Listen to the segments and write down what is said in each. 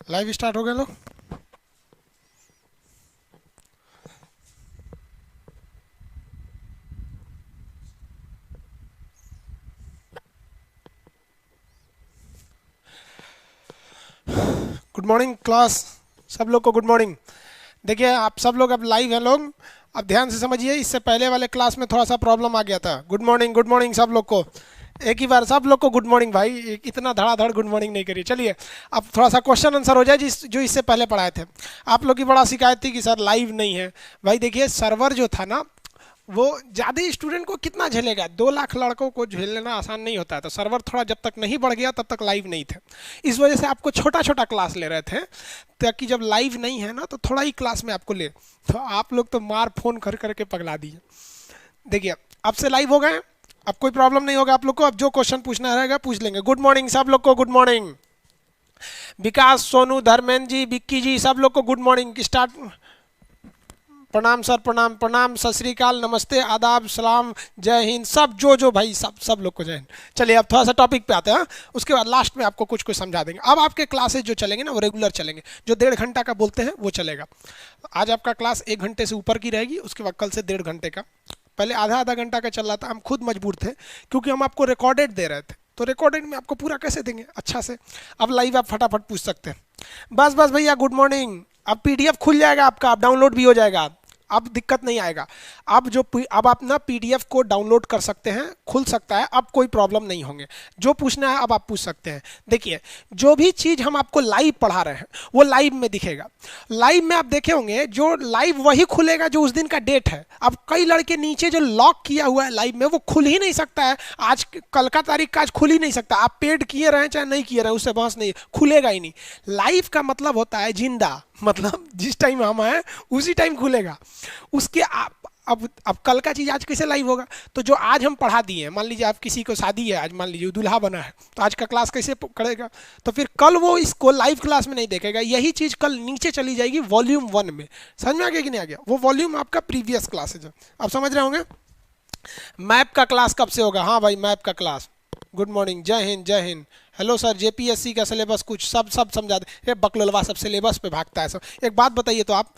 Live start हो गया लोग। गुड मॉर्निंग क्लास, सब लोग को गुड मॉर्निंग। देखिए आप सब लोग अब लाइव हैं लोग। अब ध्यान से समझिए, इससे पहले वाले क्लास में थोड़ा सा प्रॉब्लम आ गया था। गुड मॉर्निंग सब लोग को। एक ही बार सब लोग को गुड मॉर्निंग भाई, इतना धड़ाधड़ गुड मॉर्निंग नहीं करिए। चलिए अब थोड़ा सा क्वेश्चन आंसर हो जाए जिस जो इससे पहले पढ़ाए थे। आप लोग की बड़ा शिकायत थी कि सर लाइव नहीं है। भाई देखिए सर्वर जो था ना, वो ज़्यादा स्टूडेंट को कितना झेलेगा, 2 लाख लड़कों को झेलना आसान नहीं होता है। तो सर्वर थोड़ा जब तक नहीं बढ़ गया तब तक लाइव नहीं थे। इस वजह से आपको छोटा छोटा क्लास ले रहे थे, ताकि जब लाइव नहीं है ना तो थोड़ा ही क्लास में आपको ले। तो आप लोग तो मार फोन कर करके पगला दिए। देखिए अब से लाइव हो गए, अब कोई प्रॉब्लम नहीं होगा आप लोग को। अब जो क्वेश्चन पूछना रहेगा पूछ लेंगे। गुड मॉर्निंग सब लोग को, गुड मॉर्निंग। विकास, सोनू, धर्मेंद्र जी, विक्की जी, सब लोग को गुड मॉर्निंग। स्टार्ट। प्रणाम सर, प्रणाम प्रणाम, सत श्री अकाल, नमस्ते, आदाब, सलाम, जय हिंद, सब जो भाई सब लोग को जय हिंद। चलिए अब थोड़ा सा टॉपिक पे आते हैं, उसके बाद लास्ट में आपको कुछ समझा देंगे। अब आपके क्लासेज जो चलेंगे ना वो रेगुलर चलेंगे, जो 1.5 घंटा का बोलते हैं वो चलेगा। आज आपका क्लास 1 घंटे से ऊपर की रहेगी, उसके बाद कल से 1.5 घंटे का। पहले आधा घंटा का चल रहा था, हम खुद मजबूर थे क्योंकि हम आपको रिकॉर्डेड दे रहे थे। तो रिकॉर्डेड में आपको पूरा कैसे देंगे अच्छा से। अब लाइव आप फटाफट पूछ सकते हैं। बस भैया गुड मॉर्निंग। अब पीडीएफ खुल जाएगा आपका, अब डाउनलोड भी हो जाएगा, अब दिक्कत नहीं आएगा। अब आप ना पीडीएफ को डाउनलोड कर सकते हैं, खुल सकता है, अब कोई प्रॉब्लम नहीं होंगे। जो पूछना है अब आप पूछ सकते हैं। देखिए जो भी चीज़ हम आपको लाइव पढ़ा रहे हैं वो लाइव में दिखेगा। लाइव में आप देखे होंगे जो लाइव वही खुलेगा जो उस दिन का डेट है। अब कई लड़के नीचे जो लॉक किया हुआ है लाइव में वो खुल ही नहीं सकता है। आज कल का तारीख का आज खुल ही नहीं सकता। आप पेड किए रहें चाहे नहीं किए रहें, उससे बहस नहीं, खुलेगा ही नहीं। लाइव का मतलब होता है जिंदा, मतलब जिस टाइम हम आए उसी टाइम खुलेगा। उसके अब कल का चीज़ आज कैसे लाइव होगा। तो जो आज हम पढ़ा दिए हैं, मान लीजिए आप किसी को शादी है आज, मान लीजिए दूल्हा बना है, तो आज का क्लास कैसे करेगा। तो फिर कल वो इसको लाइव क्लास में नहीं देखेगा। यही चीज़ कल नीचे चली जाएगी वॉल्यूम 1 में। समझ में आ गया कि नहीं आ गया। वो वॉल्यूम आपका प्रीवियस क्लास है। अब समझ रहे होंगे। मैप का क्लास कब से होगा। हाँ भाई मैप का क्लास। गुड मॉर्निंग, जय हिंद जय हिंद। हेलो सर, जेपीएससी का सिलेबस कुछ सब समझा दे। ये बकलोलवा सब सिलेबस पे भागता है सब। एक बात बताइए तो आप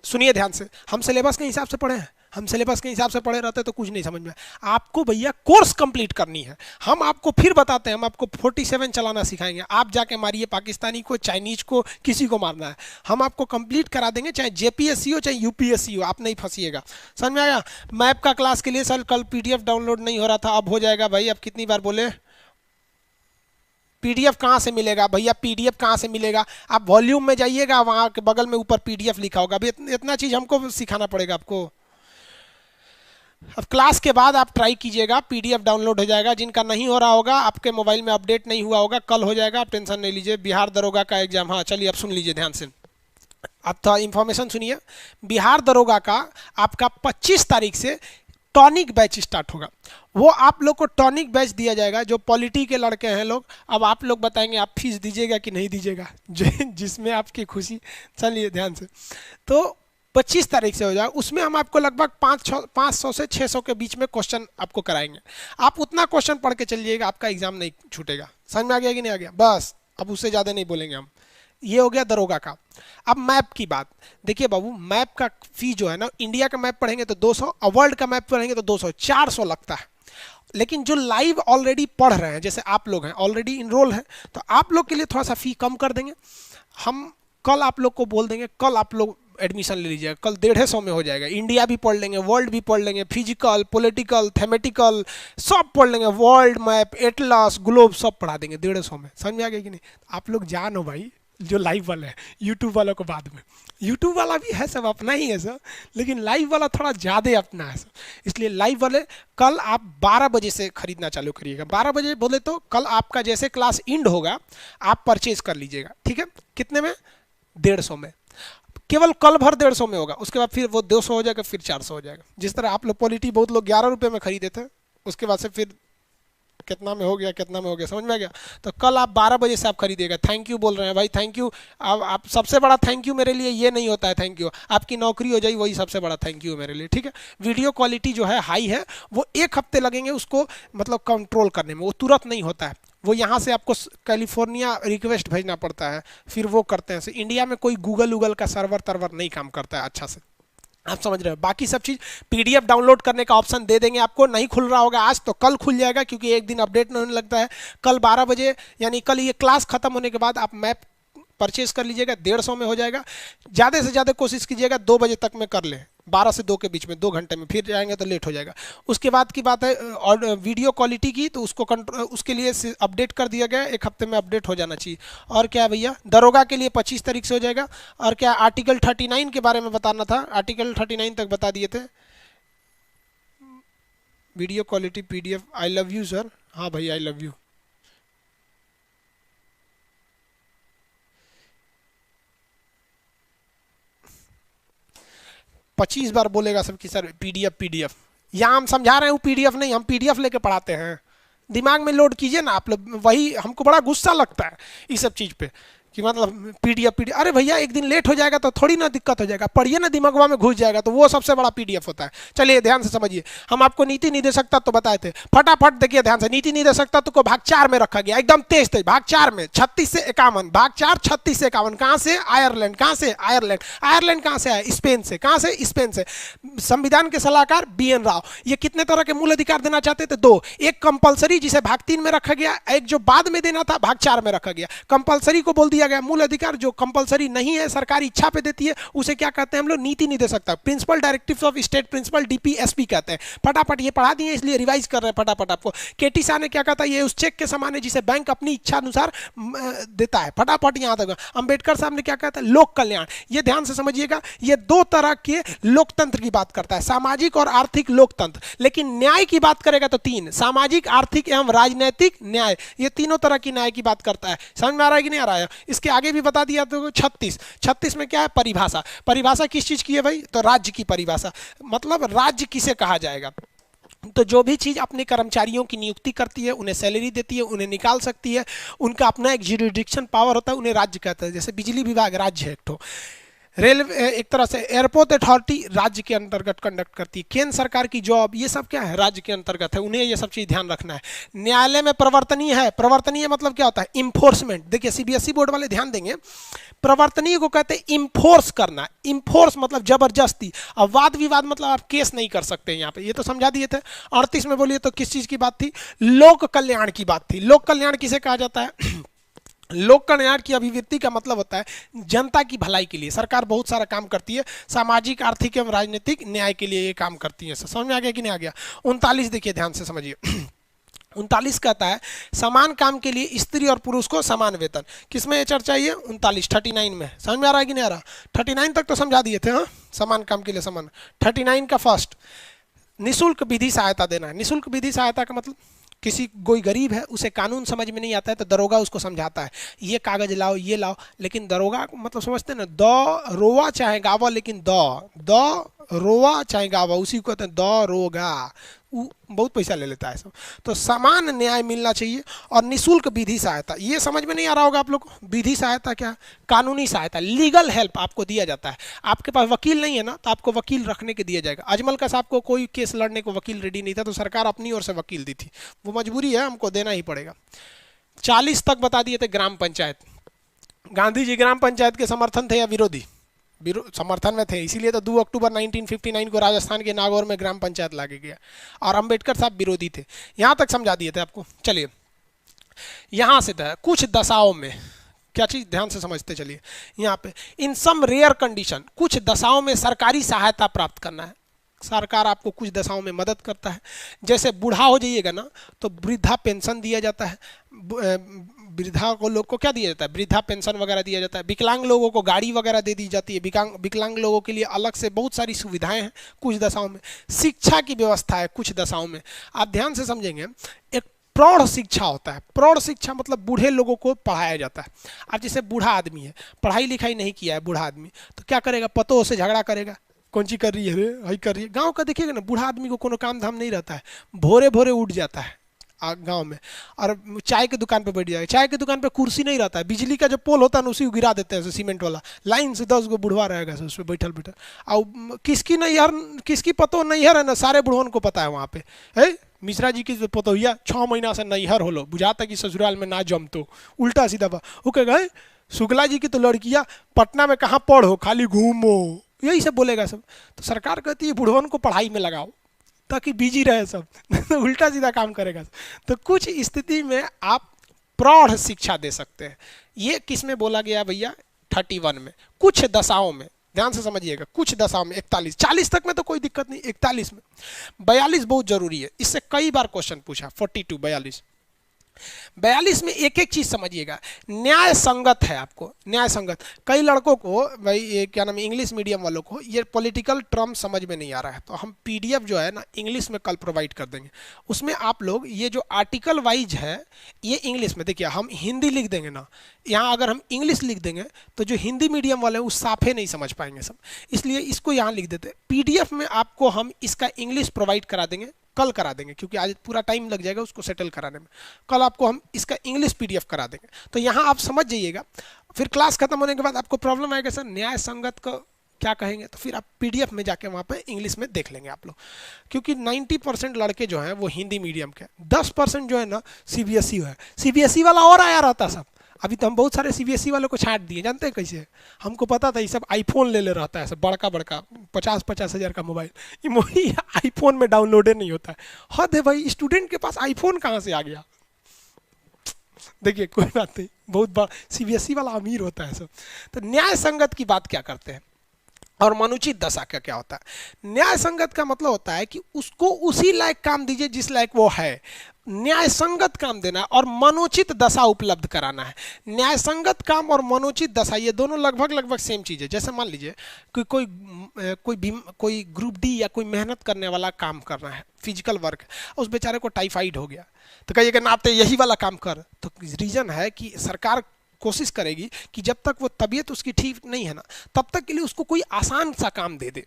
सुनिए ध्यान से, हम सिलेबस के हिसाब से पढ़े हैं। हम सिलेबस के हिसाब से पढ़े रहते तो कुछ नहीं समझ में। आपको भैया कोर्स कंप्लीट करनी है। हम आपको फिर बताते हैं, हम आपको 47 चलाना सिखाएंगे। आप जाके मारिए पाकिस्तानी को, चाइनीज को, किसी को मारना है, हम आपको कंप्लीट करा देंगे, चाहे जेपीएससी हो चाहे यूपीएससी हो, आप नहीं फंसिएगा। समझ में आया। मैप का क्लास के लिए सर कल पीडीएफ डाउनलोड नहीं हो रहा था, अब हो जाएगा भाई। अब कितनी बार बोले पीडीएफ कहाँ से मिलेगा भैया, पीडीएफ कहाँ से मिलेगा। आप वॉल्यूम में जाइएगा, वहाँ के बगल में ऊपर पीडीएफ लिखा होगा। अभी इतना चीज़ हमको सिखाना पड़ेगा आपको। अब क्लास के बाद आप ट्राई कीजिएगा, पीडीएफ डाउनलोड हो जाएगा। जिनका नहीं हो रहा होगा, आपके मोबाइल में अपडेट नहीं हुआ होगा, कल हो जाएगा, आप टेंशन नहीं लीजिए। बिहार दरोगा का एग्जाम, हाँ चलिए अब सुन लीजिए ध्यान से। अब थोड़ा इन्फॉर्मेशन सुनिए। बिहार दरोगा का आपका 25 तारीख से टॉनिक बैच स्टार्ट होगा। वो आप लोग को टॉनिक बैच दिया जाएगा। जो पॉलिटी के लड़के हैं लोग, अब आप लोग बताएंगे आप फीस दीजिएगा कि नहीं दीजिएगा, जिसमें आपकी खुशी। चलिए ध्यान से। तो 25 तारीख से हो जाए, उसमें हम आपको लगभग 500 से 600 के बीच में क्वेश्चन आपको कराएंगे। आप उतना क्वेश्चन पढ़ के चलिएगा, आपका एग्जाम नहीं छूटेगा। समझ में आ गया कि नहीं आ गया। बस अब उससे ज़्यादा नहीं बोलेंगे हम। ये हो गया दरोगा का। अब मैप की बात देखिए बाबू, मैप का फी जो है ना, इंडिया का मैप पढ़ेंगे तो 200 और वर्ल्ड का मैप पढ़ेंगे तो 200, 400 लगता है। लेकिन जो लाइव ऑलरेडी पढ़ रहे हैं, जैसे आप लोग हैं ऑलरेडी इनरोल हैं, तो आप लोग के लिए थोड़ा सा फी कम कर देंगे हम। कल आप लोग को बोल देंगे, कल आप लोग एडमिशन ले लीजिएगा, कल 150 में हो जाएगा। इंडिया भी पढ़ लेंगे, वर्ल्ड भी पढ़ लेंगे, फिजिकल, पॉलिटिकल, थेमेटिकल सब पढ़ लेंगे। वर्ल्ड मैप, एटलस, ग्लोब सब पढ़ा देंगे 150 में। समझ में आ गया कि नहीं। आप लोग जानो भाई, जो लाइव वाले हैं, यूट्यूब वालों को बाद में। यूट्यूब वाला भी है सब अपना ही है सर, लेकिन लाइव वाला थोड़ा ज़्यादा अपना है सर। इसलिए लाइव वाले कल आप 12 बजे से खरीदना चालू करिएगा। 12 बजे बोले तो कल आपका जैसे क्लास इंड होगा आप परचेज कर लीजिएगा, ठीक है। कितने में, 150 में। केवल कल भर 150 में होगा, उसके बाद फिर वो 200 हो जाएगा, फिर 400 हो जाएगा। जिस तरह आप लोग पॉलिटी बहुत लोग 11 रुपये में खरीदे थे, उसके बाद से फिर कितना में हो गया, कितना में हो गया, समझ में आ गया। तो कल आप 12 बजे से आप खरीदिएगा। थैंक यू बोल रहे हैं भाई, थैंक यू। अब आप सबसे बड़ा थैंक यू मेरे लिए ये नहीं होता है थैंक यू, आपकी नौकरी हो जाए वही सबसे बड़ा थैंक यू मेरे लिए, ठीक है। वीडियो क्वालिटी जो है हाई है, वो 1 हफ्ते लगेंगे उसको मतलब कंट्रोल करने में, वो तुरंत नहीं होता है। वो यहाँ से आपको कैलिफोर्निया रिक्वेस्ट भेजना पड़ता है, फिर वो करते हैं। इंडिया में कोई गूगल का सर्वर तरवर नहीं काम करता है अच्छा से, आप समझ रहे हो। बाकी सब चीज़ पीडीएफ डाउनलोड करने का ऑप्शन दे देंगे आपको, नहीं खुल रहा होगा आज तो कल खुल जाएगा, क्योंकि एक दिन अपडेट नहीं होने लगता है। कल 12 बजे यानी कल ये क्लास खत्म होने के बाद आप मैप परचेज कर लीजिएगा, 150 में हो जाएगा। ज़्यादा से ज़्यादा कोशिश कीजिएगा 2 बजे तक में कर लें, 12 से 2 के बीच में, 2 घंटे में, फिर जाएंगे तो लेट हो जाएगा। उसके बाद की बात है और वीडियो क्वालिटी की, तो उसको उसके लिए अपडेट कर दिया गया, 1 हफ्ते में अपडेट हो जाना चाहिए। और क्या भैया, दरोगा के लिए 25 तारीख से हो जाएगा। और क्या आर्टिकल 39 के बारे में बताना था, आर्टिकल 39 तक बता दिए थे। Video quality PDF, I love you sir, हाँ भाई आई लव यू। पच्चीस बार बोलेगा सब कि सर पीडीएफ पीडीएफ, यहाँ हम समझा रहे हैं वो पीडीएफ नहीं, हम पीडीएफ लेके पढ़ाते हैं। दिमाग में लोड कीजिए ना आप लोग, वही हमको बड़ा गुस्सा लगता है इस सब चीज़ पे कि मतलब पीडीएफ। अरे भैया एक दिन लेट हो जाएगा तो थोड़ी ना दिक्कत हो जाएगा, पढ़िए ना, दिमागवा में घुस जाएगा, तो वो सबसे बड़ा पीडीएफ होता है। चलिए ध्यान से समझिए, हम आपको नीति नहीं दे सकता तो बताए थे, फटाफट देखिए ध्यान से। नीति नहीं दे सकता तो को भाग 4 में रखा गया, एकदम तेज तेज भाग 4 में, 36 से 51, भाग 4 36 से 51। कहाँ से? आयरलैंड। कहाँ से? आयरलैंड। आयरलैंड कहाँ से आया? स्पेन से। कहाँ से? स्पेन से। संविधान के सलाहकार BN राव। ये कितने तरह के मूल अधिकार देना चाहते थे? 2, एक कंपलसरी जिसे भाग 3 में रखा गया, एक जो बाद में देना था भाग 4 में रखा गया। कंपलसरी को बोल दिया गया मूल अधिकार, जो कंपलसरी नहीं है, सरकार इच्छा पे देती है, उसे क्या कहते हैं हम लोग? नीति नहीं दे सकता। Principle directives of state principle, DPSP कहते हैं। फटाफट ये पढ़ा दिए, इसलिए रिवाइज कर रहे हैं फटाफट आपको। केटी शाह ने क्या कहा था? ये उस चेक के समान है जिसे बैंक अपनी इच्छा अनुसार देता है। फटाफट यहां तक। अंबेडकर साहब ने क्या कहा था? लोक कल्याण। ये ध्यान से समझिएगा, ये 2 तरह के लोकतंत्र की बात करता है, सामाजिक और आर्थिक लोकतंत्र। लेकिन न्याय की बात करेगा तो 3, सामाजिक, आर्थिक एवं राजनीतिक न्याय, ये तीनों तरह की न्याय की बात करता है। समझ में आ रहा है कि नहीं आ रहा है? इसके आगे भी बता दिया तो 36 में क्या है? परिभाषा। परिभाषा किस चीज की है भाई? तो राज्य की परिभाषा, मतलब राज्य किसे कहा जाएगा। तो जो भी चीज अपने कर्मचारियों की नियुक्ति करती है, उन्हें सैलरी देती है, उन्हें निकाल सकती है, उनका अपना एक ज्यूरिडिक्शन पावर होता है, उन्हें राज्य कहते हैं। जैसे बिजली विभाग राज्य है एक ठो, रेलवे एक तरह से, एयरपोर्ट अथॉरिटी राज्य के अंतर्गत कंडक्ट करती है, केंद्र सरकार की जॉब, ये सब क्या है? राज्य के अंतर्गत है, उन्हें ये सब चीज ध्यान रखना है। न्यायालय में प्रवर्तनीय है। प्रवर्तनीय मतलब क्या होता है? इंफोर्समेंट। देखिए CBSE बोर्ड वाले ध्यान देंगे, प्रवर्तनीय को कहते हैं इंफोर्स करना। इंफोर्स मतलब जबरदस्ती। अब वाद विवाद मतलब आप केस नहीं कर सकते यहाँ पे, ये तो समझा दिए थे। 38 में बोलिए तो किस चीज की बात थी? लोक कल्याण की बात थी। लोक कल्याण किसे कहा जाता है? लोक कल्याण की अभिव्यक्ति का मतलब होता है जनता की भलाई के लिए सरकार बहुत सारा काम करती है, सामाजिक, आर्थिक एवं राजनीतिक न्याय के लिए ये काम करती है। समझ में आ गया कि नहीं आ गया? 39 देखिए ध्यान से समझिए। 39 कहता है समान काम के लिए स्त्री और पुरुष को समान वेतन। किसमें ये चर्चा है? 39 में। समझ में आ रहा है कि नहीं आ रहा? 39 तक तो समझा दिए थे। हाँ, समान काम के लिए समान। 39 का फर्स्ट, निःशुल्क विधि सहायता देना है। निःशुल्क विधि सहायता का मतलब किसी कोई गरीब है, उसे कानून समझ में नहीं आता है तो दरोगा उसको समझाता है, ये कागज लाओ, ये लाओ। लेकिन दरोगा मतलब समझते हैं ना, द रोवा चाहे गावा, लेकिन द रोवा चाहे गावा, उसी को कहते हैं दरोगा। वो बहुत पैसा ले लेता है सब। तो समान न्याय मिलना चाहिए। और निःशुल्क विधि सहायता, ये समझ में नहीं आ रहा होगा आप लोग को। विधि सहायता क्या? कानूनी सहायता, लीगल हेल्प आपको दिया जाता है। आपके पास वकील नहीं है ना, तो आपको वकील रखने के दिया जाएगा। अजमल का साहब को कोई केस लड़ने को वकील रेडी नहीं था, तो सरकार अपनी ओर से वकील दी थी, वो मजबूरी है, हमको देना ही पड़ेगा। 40 तक बता दिए थे ग्राम पंचायत। गांधी जी ग्राम पंचायत के समर्थन थे या विरोधी? समर्थन में थे, इसीलिए तो 2 अक्टूबर 1959 को राजस्थान के नागौर में ग्राम पंचायत लाके गया। और अंबेडकर साहब विरोधी थे। यहां तक समझा दिए थे आपको। चलिए यहां से था कुछ दशाओं में क्या चीज, ध्यान से समझते चलिए। यहाँ पे इन सम रेयर कंडीशन, कुछ दशाओं में सरकारी सहायता प्राप्त करना है। सरकार आपको कुछ दशाओं में मदद करता है। जैसे बूढ़ा हो जाइएगा ना, तो वृद्धा पेंशन दिया जाता है। वृद्धा को लोग को क्या दिया जाता है? वृद्धा पेंशन वगैरह दिया जाता है। विकलांग लोगों को गाड़ी वगैरह दे दी जाती है। विकलांग लोगों के लिए अलग से बहुत सारी सुविधाएं हैं कुछ दशाओं में। शिक्षा की व्यवस्था है कुछ दशाओं में। आप ध्यान से समझेंगे, एक प्रौढ़ शिक्षा होता है। प्रौढ़ शिक्षा मतलब बूढ़े लोगों को पढ़ाया जाता है। अब जैसे बूढ़ा आदमी है, पढ़ाई लिखाई नहीं किया है बूढ़ा आदमी, तो क्या करेगा? पतों से झगड़ा करेगा, कौन सी कर रही है रे, हई कर रही है। गांव का देखिएगा ना, बूढ़ा आदमी को कोनो काम धाम नहीं रहता है, भोरे भोरे उठ जाता है गांव में, और चाय की दुकान पे बैठ जाएगा। चाय की दुकान पे कुर्सी नहीं रहता है, बिजली का जो पोल होता है ना, उसी को गिरा देते हैं सीमेंट वाला, लाइन से 10 गो बुढ़वा रहेगा उस पर बैठल बैठल। और किसकी नैहर, किसकी पतो नैहर है ना, सारे बुढ़वन को पता है वहाँ पे है। मिश्रा जी की पतोहिया 6 महीना से नैहर होलो, बुझाता कि ससुराल में ना जमतो, उल्टा सीधा बा वो कह गए शुक्ला जी की तो लड़कियां पटना में कहाँ पढ़ो, खाली घूमो, यही सब बोलेगा सब। तो सरकार कहती है बुढ़वन को पढ़ाई में लगाओ ताकि बिजी रहे सब तो उल्टा सीधा काम करेगा। तो कुछ स्थिति में आप प्रौढ़ शिक्षा दे सकते हैं। ये किस में बोला गया भैया? 31 में। कुछ दशाओं में, ध्यान से समझिएगा, कुछ दशाओं में 41, 40 तक में तो कोई दिक्कत नहीं, 41 में। 42 बहुत जरूरी है, इससे कई बार क्वेश्चन पूछा। 42, 42 में एक एक चीज समझिएगा, न्याय संगत है आपको, न्याय संगत। कई लड़कों को भाई ये क्या नाम है, इंग्लिश मीडियम वालों को ये पॉलिटिकल टर्म समझ में नहीं आ रहा है, तो हम पीडीएफ जो है ना इंग्लिश में कल प्रोवाइड कर देंगे। उसमें आप लोग ये जो आर्टिकल वाइज है ये इंग्लिश में, देखिए हम हिंदी लिख देंगे ना, यहाँ अगर हम इंग्लिश लिख देंगे तो जो हिंदी मीडियम वाले हैं वो साफे नहीं समझ पाएंगे सब, इसलिए इसको यहाँ लिख देते हैं। पीडीएफ में आपको हम इसका इंग्लिश प्रोवाइड करा देंगे, कल करा देंगे, क्योंकि आज पूरा टाइम लग जाएगा उसको सेटल कराने में। कल आपको हम इसका इंग्लिश पीडीएफ करा देंगे, तो यहाँ आप समझ जाइएगा। फिर क्लास खत्म होने के बाद आपको प्रॉब्लम आएगा सर न्याय संगत को क्या कहेंगे, तो फिर आप पीडीएफ में जाके वहाँ पे इंग्लिश में देख लेंगे आप लोग, क्योंकि 90% लड़के जो हैं वो हिंदी मीडियम के, 10% जो है ना सीबीएसई है। सीबीएसई वाला और आया रहता सब, अभी तो हम बहुत सारे सीबीएसई वालों को छांट दिए, जानते हैं कैसे? हमको पता था ये सब आईफोन ले रहता है सब, बड़का बड़का 50-50 हज़ार का मोबाइल, ये आईफोन में डाउनलोडे नहीं होता है। हद है भाई, स्टूडेंट के पास आईफोन कहाँ से आ गया? देखिए कोई बात नहीं, बहुत बड़ा सीबीएसई वाला अमीर होता है सब। तो न्याय संगत की बात क्या करते हैं और मनुचित दशा का क्या होता है? न्याय संगत का मतलब होता है कि उसको उसी लायक काम दीजिए जिस लायक वो है, न्याय संगत काम देना और मनोचित दशा उपलब्ध कराना है। न्याय संगत काम और मनोचित दशा ये दोनों लगभग सेम चीज़ है। जैसे मान लीजिए कि कोई ग्रुप डी या कोई मेहनत करने वाला काम करना है, फिजिकल वर्क, उस बेचारे को टाइफाइड हो गया, तो कहिएगा नाते यही वाला काम कर, तो रीज़न है कि सरकार कोशिश करेगी कि जब तक वो तबीयत उसकी ठीक नहीं है ना तब तक के लिए उसको कोई आसान सा काम दे दे,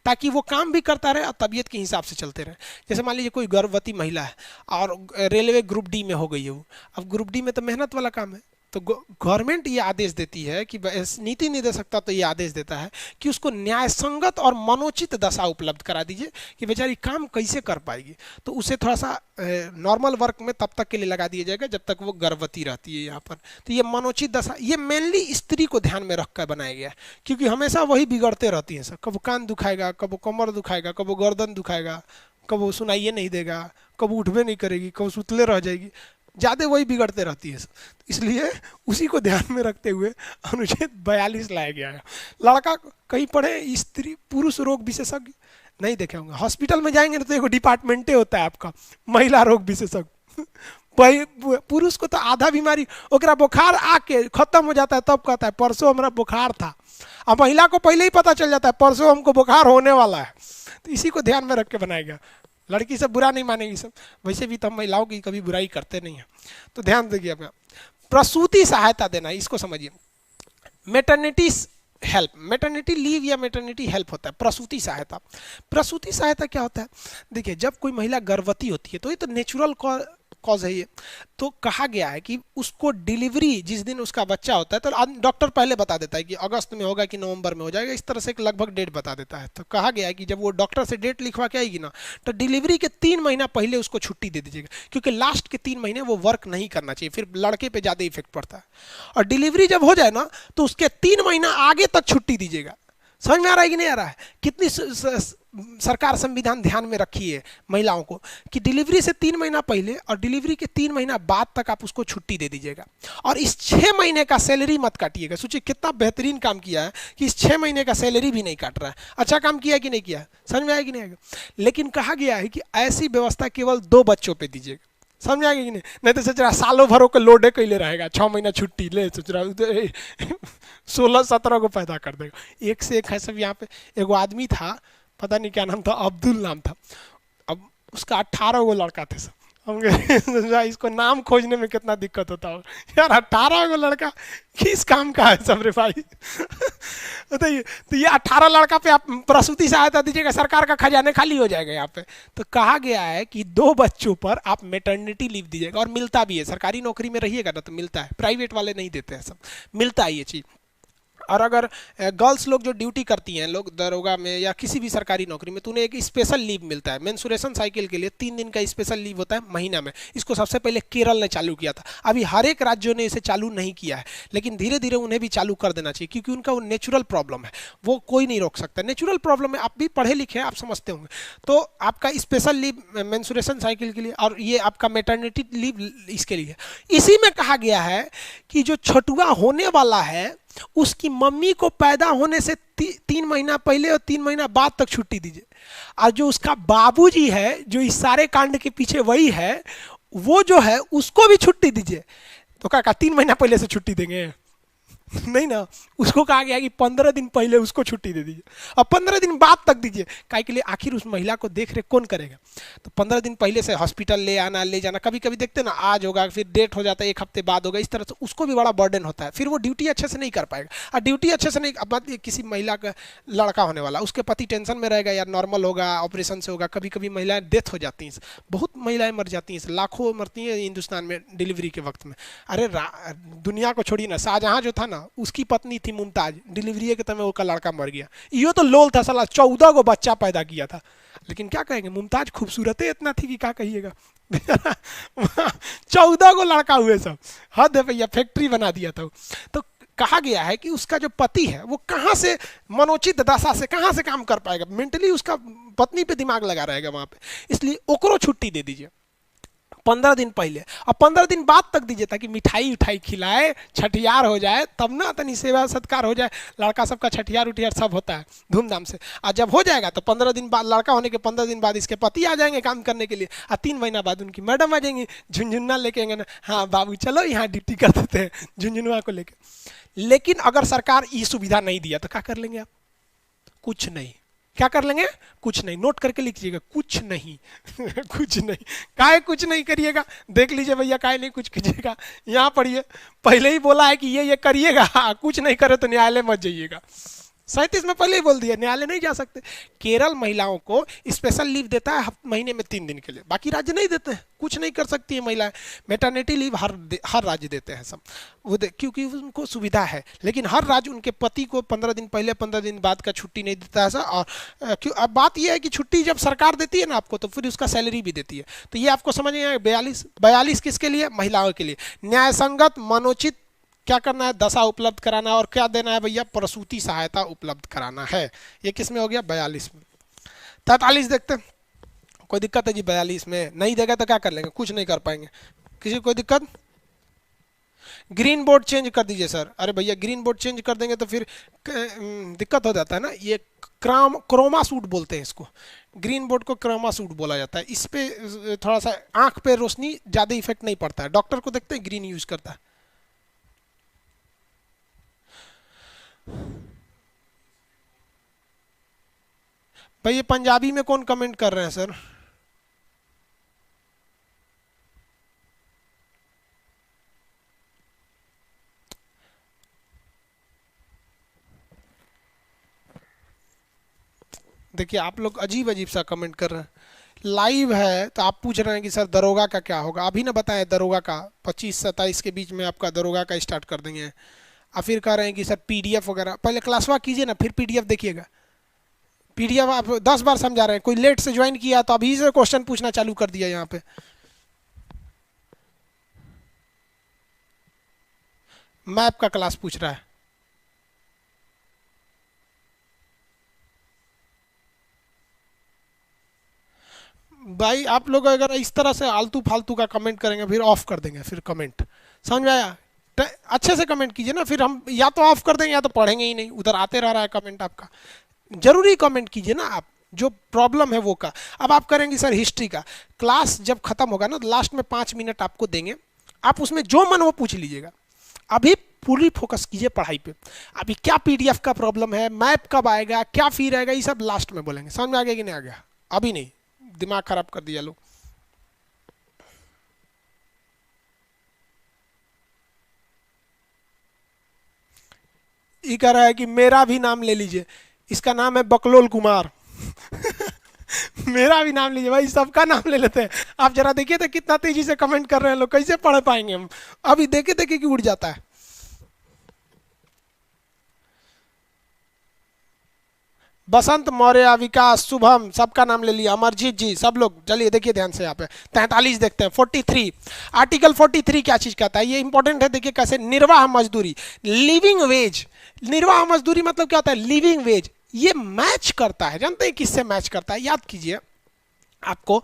ताकि वो काम भी करता रहे और तबीयत के हिसाब से चलते रहे। जैसे मान लीजिए कोई गर्भवती महिला है और रेलवे ग्रुप डी में हो गई है वो, अब ग्रुप डी में तो मेहनत वाला काम है, तो गवर्नमेंट ये आदेश देती है कि नीति निर्देशकता तो ये आदेश देता है कि उसको न्याय संगत और मनोचित दशा उपलब्ध करा दीजिए कि बेचारी काम कैसे कर पाएगी। तो उसे थोड़ा सा नॉर्मल वर्क में तब तक के लिए लगा दिया जाएगा जब तक वो गर्भवती रहती है यहाँ पर। तो ये मनोचित दशा ये मेनली स्त्री को ध्यान में रख कर बनाया गया है, क्योंकि हमेशा वही बिगड़ते रहती हैं सर, कब कान दुखाएगा, कब कमर दुखाएगा, कब गर्दन दुखाएगा, कब वो सुनाइए नहीं देगा, कब उठबे नहीं करेगी, कब सुतले रह जाएगी, ज़्यादा वही बिगड़ते रहती है। इसलिए उसी को ध्यान में रखते हुए अनुच्छेद 42 लाया गया है। लड़का कहीं पढ़े, स्त्री पुरुष रोग विशेषज्ञ नहीं देखे होंगे, हॉस्पिटल में जाएंगे तो एक डिपार्टमेंटे होता है आपका महिला रोग विशेषज्ञ। पुरुष को तो आधा बीमारी ओकरा बुखार आके खत्म हो जाता है तब कहता है परसों हमारा बुखार था, अब महिला को पहले ही पता चल जाता है परसों हमको बुखार होने वाला है। तो इसी को ध्यान में रख के बनाएगा। लड़की सब बुरा नहीं मानेगी सब, वैसे भी तो हम महिलाओं की कभी बुराई करते नहीं हैं। तो ध्यान दीजिए अपना प्रसूति सहायता देना, इसको समझिए। मैटरनिटी हेल्प, मैटरनिटी लीव या मैटरनिटी हेल्प होता है प्रसूति सहायता। प्रसूति सहायता क्या होता है? देखिए जब कोई महिला गर्भवती होती है तो ये तो नेचुरल कॉज है ये, तो कहा गया है कि उसको डिलीवरी जिस दिन उसका बच्चा होता है तो डॉक्टर पहले बता देता है कि अगस्त में होगा कि नवंबर में हो जाएगा, इस तरह से लगभग डेट बता देता है। तो कहा गया है कि जब वो डॉक्टर से डेट लिखवा के आएगी ना तो डिलीवरी के 3 महीना पहले उसको छुट्टी दे दीजिएगा, क्योंकि लास्ट के 3 महीने वो वर्क नहीं करना चाहिए, फिर लड़के पर ज़्यादा इफेक्ट पड़ता है। और डिलीवरी जब हो जाए ना तो उसके 3 महीना आगे तक छुट्टी दीजिएगा। समझ में आ रहा है कि नहीं आ रहा है? कितनी सरकार संविधान ध्यान में रखी है महिलाओं को कि डिलीवरी से 3 महीना पहले और डिलीवरी के 3 महीना बाद तक आप उसको छुट्टी दे दीजिएगा। और इस 6 महीने का सैलरी मत काटिएगा। सोचिए कितना बेहतरीन काम किया है कि इस 6 महीने का सैलरी भी नहीं काट रहा है। अच्छा काम किया कि नहीं किया? समझ में आया कि नहीं आएगा? लेकिन कहा गया है कि ऐसी व्यवस्था केवल 2 बच्चों पर दीजिएगा। समझ आएगी कि नहीं तो सोच रहा सालों भरों को लोडे कैले रहेगा, 6 महीना छुट्टी ले, सोच रहा 16-17 को पैदा कर देगा। एक से एक है सब। यहाँ पे एगो आदमी था, पता नहीं क्या नाम था, अब्दुल नाम था, अब उसका 18 गो लड़का थे सब। हम इसको नाम खोजने में कितना दिक्कत होता हो यार, 18 गो लड़का किस काम का है सब रे भाई। बताइए, तो ये 18 लड़का पे आप प्रसूति सहायता दीजिएगा, सरकार का खजाने खाली हो जाएगा यहाँ पे। तो कहा गया है कि 2 बच्चों पर आप मैटरनिटी लीव दीजिएगा, और मिलता भी है। सरकारी नौकरी में रहिएगा ना तो मिलता है, प्राइवेट वाले नहीं देते हैं सब, मिलता है ये चीज़। और अगर गर्ल्स लोग जो ड्यूटी करती हैं, लोग दरोगा में या किसी भी सरकारी नौकरी में, तो उन्हें एक स्पेशल लीव मिलता है मेंसुरेशन साइकिल के लिए। 3 दिन का स्पेशल लीव होता है महीना में। इसको सबसे पहले केरल ने चालू किया था। अभी हर एक राज्यों ने इसे चालू नहीं किया है, लेकिन धीरे धीरे उन्हें भी चालू कर देना चाहिए, क्योंकि उनका वो नेचुरल प्रॉब्लम है, वो कोई नहीं रोक सकता। नेचुरल प्रॉब्लम है, आप भी पढ़े लिखे हैं, आप समझते होंगे। तो आपका स्पेशल लीव मेंसुरेशन साइकिल के लिए, और ये आपका मेटर्निटी लीव इसके लिए। इसी में कहा गया है कि जो छठुआ होने वाला है उसकी मम्मी को पैदा होने से 3 महीना पहले और 3 महीना बाद तक छुट्टी दीजिए। और जो उसका बाबूजी है, जो इस सारे कांड के पीछे वही है, वो जो है उसको भी छुट्टी दीजिए। तो क्या 3 महीना पहले से छुट्टी देंगे? नहीं ना, उसको कहा गया कि 15 दिन पहले उसको छुट्टी दे दीजिए और 15 दिन बाद तक दीजिए। काहे के लिए? आखिर उस महिला को देख रेख कौन करेगा? तो 15 दिन पहले से हॉस्पिटल ले आना ले जाना, कभी कभी देखते ना आज होगा फिर डेट हो जाता है 1 हफ्ते बाद होगा, इस तरह से उसको भी बड़ा बर्डन होता है। फिर वो ड्यूटी अच्छे से नहीं कर पाएगा। और ड्यूटी अच्छे से नहीं, अब बात किसी महिला का लड़का होने वाला, उसके पति टेंशन में रहेगा यार नॉर्मल होगा, ऑपरेशन से होगा। कभी कभी महिलाएं डेथ हो जाती हैं, बहुत महिलाएं मर जाती हैं, लाखों मरती हैं हिंदुस्तान में डिलीवरी के वक्त में। अरे दुनिया को छोड़िए ना, शाहजहां जो था ना, उसकी पत्नी थी मुमताज, डिलीवरी के समय उसका लड़का मर गया। ये तो लोल था साला, 14 को बच्चा पैदा किया था। लेकिन क्या कहेंगे, मुमताज खूबसूरत इतना थी कि क्या कहिएगा। 14 को लड़का हुए सब, हद है भैया, फैक्ट्री बना दिया था। तो कहा गया है कि उसका जो पति है वो कहाँ से मनोचित दशा से कहाँ से काम कर पाएगा, मेंटली उसका पत्नी पे दिमाग लगा रहेगा वहां पे। इसलिए ओकरो छुट्टी दे दीजिए 15 दिन पहले, और 15 दिन बाद तक दीजिए, ताकि मिठाई उठाई खिलाए, छठियार हो जाए, तब ना तनी सेवा सत्कार हो जाए। लड़का सबका छठियार उठियार सब होता है धूमधाम से। और जब हो जाएगा तो 15 दिन बाद, लड़का होने के 15 दिन बाद इसके पति आ जाएंगे काम करने के लिए, और 3 महीना बाद उनकी मैडम आ जाएंगी झुंझुन्ना लेके आएंगे ना, हाँ बाबू चलो यहाँ ड्यूटी कर देते हैं झुंझुनुआ को लेके। लेकिन अगर सरकार ये सुविधा नहीं दिया तो क्या कर लेंगे आप? कुछ नहीं। क्या कर लेंगे? कुछ नहीं। नोट करके लिखिएगा, कुछ नहीं। कुछ नहीं। काहे कुछ नहीं करिएगा? देख लीजिए भैया, काहे नहीं कुछ कीजिएगा? यहाँ पढ़िए, पहले ही बोला है कि ये करिएगा, कुछ नहीं करे तो न्यायालय मत जाइएगा। 37 में पहले ही बोल दिया न्यायालय नहीं जा सकते। केरल महिलाओं को स्पेशल लीव देता है महीने में 3 दिन के लिए, बाकी राज्य नहीं देते हैं, कुछ नहीं कर सकती है महिलाएं। मेटर्निटी लीव हर राज्य देते हैं सब, वो क्योंकि उनको सुविधा है। लेकिन हर राज्य उनके पति को 15 दिन पहले 15 दिन बाद का छुट्टी नहीं देता है सर। और क्यों, अब बात यह है कि छुट्टी जब सरकार देती है ना आपको, तो फिर उसका सैलरी भी देती है। तो ये आपको समझ में आए। 42 किसके लिए? महिलाओं के लिए। न्याय संगत मनोचित क्या करना है? दशा उपलब्ध कराना। और क्या देना है भैया? प्रसूति सहायता उपलब्ध कराना है। ये किस में हो गया? 42 में। 43 देखते हैं। कोई दिक्कत है जी? 42 में नहीं देगा तो क्या कर लेंगे? कुछ नहीं कर पाएंगे। किसी कोई दिक्कत? ग्रीन बोर्ड चेंज कर दीजिए सर। अरे भैया ग्रीन बोर्ड चेंज कर देंगे तो फिर दिक्कत हो जाता है ना। ये क्रोमा सूट बोलते हैं इसको, ग्रीन बोर्ड को क्रोमा सूट बोला जाता है। इस पे थोड़ा सा आंख पे रोशनी ज़्यादा इफेक्ट नहीं पड़ता है। डॉक्टर को देखते हैं ग्रीन यूज करता है। भाई ये पंजाबी में कौन कमेंट कर रहे हैं सर? देखिए आप लोग अजीब अजीब सा कमेंट कर रहे हैं। लाइव है तो आप पूछ रहे हैं कि सर दरोगा का क्या होगा? अभी ना बताएं दरोगा का 25-27 के बीच में आपका दरोगा का स्टार्ट कर देंगे। और फिर कह रहे हैं कि सर पीडीएफ वगैरह, पहले क्लास वर्क कीजिए ना, फिर पीडीएफ देखिएगा। पीडीएफ आप 10 बार समझा रहे हैं, कोई लेट से ज्वाइन किया तो अभी से क्वेश्चन पूछना चालू कर दिया यहाँ पे। मैप का क्लास पूछ रहा है। भाई आप लोग अगर इस तरह से आलतू फालतू का कमेंट करेंगे फिर ऑफ कर देंगे फिर कमेंट, समझ में आया? अच्छे से कमेंट कीजिए ना, फिर हम या तो ऑफ कर देंगे या तो पढ़ेंगे ही नहीं। उधर आते रह रहा है कमेंट आपका, जरूरी कमेंट कीजिए ना आप, जो प्रॉब्लम है वो का। अब आप करेंगे सर हिस्ट्री का क्लास जब खत्म होगा ना, लास्ट में 5 मिनट आपको देंगे, आप उसमें जो मन वो पूछ लीजिएगा। अभी पूरी फोकस कीजिए पढ़ाई पे। अभी क्या पीडीएफ का प्रॉब्लम है, मैप कब आएगा, क्या फीस आएगा, ये सब लास्ट में बोलेंगे। समझ में आ गया कि नहीं आ गया? अभी नहीं, दिमाग खराब कर दिया लोग। ये कह रहा है कि मेरा भी नाम ले लीजिए, इसका नाम है बकलोल कुमार। मेरा भी नाम लीजिए भाई, सबका नाम ले लेते हैं। आप जरा देखिए तो कितना तेजी से कमेंट कर रहे हैं लोग, कैसे पढ़ पाएंगे हम? अभी देखे देखे कि उड़ जाता है। बसंत मौर्य, विकास, शुभम, सबका नाम ले लिया, अमरजीत जी, सब लोग। चलिए देखिए ध्यान से यहाँ पे 43 देखते हैं। 43 आर्टिकल 43 क्या चीज कहता है, ये इंपॉर्टेंट है। देखिए कैसे, निर्वाह मजदूरी, लिविंग वेज। निर्वाह मजदूरी मतलब क्या होता है, लिविंग वेज। ये मैच करता है, जानते हैं किससे मैच करता है, याद कीजिए आपको।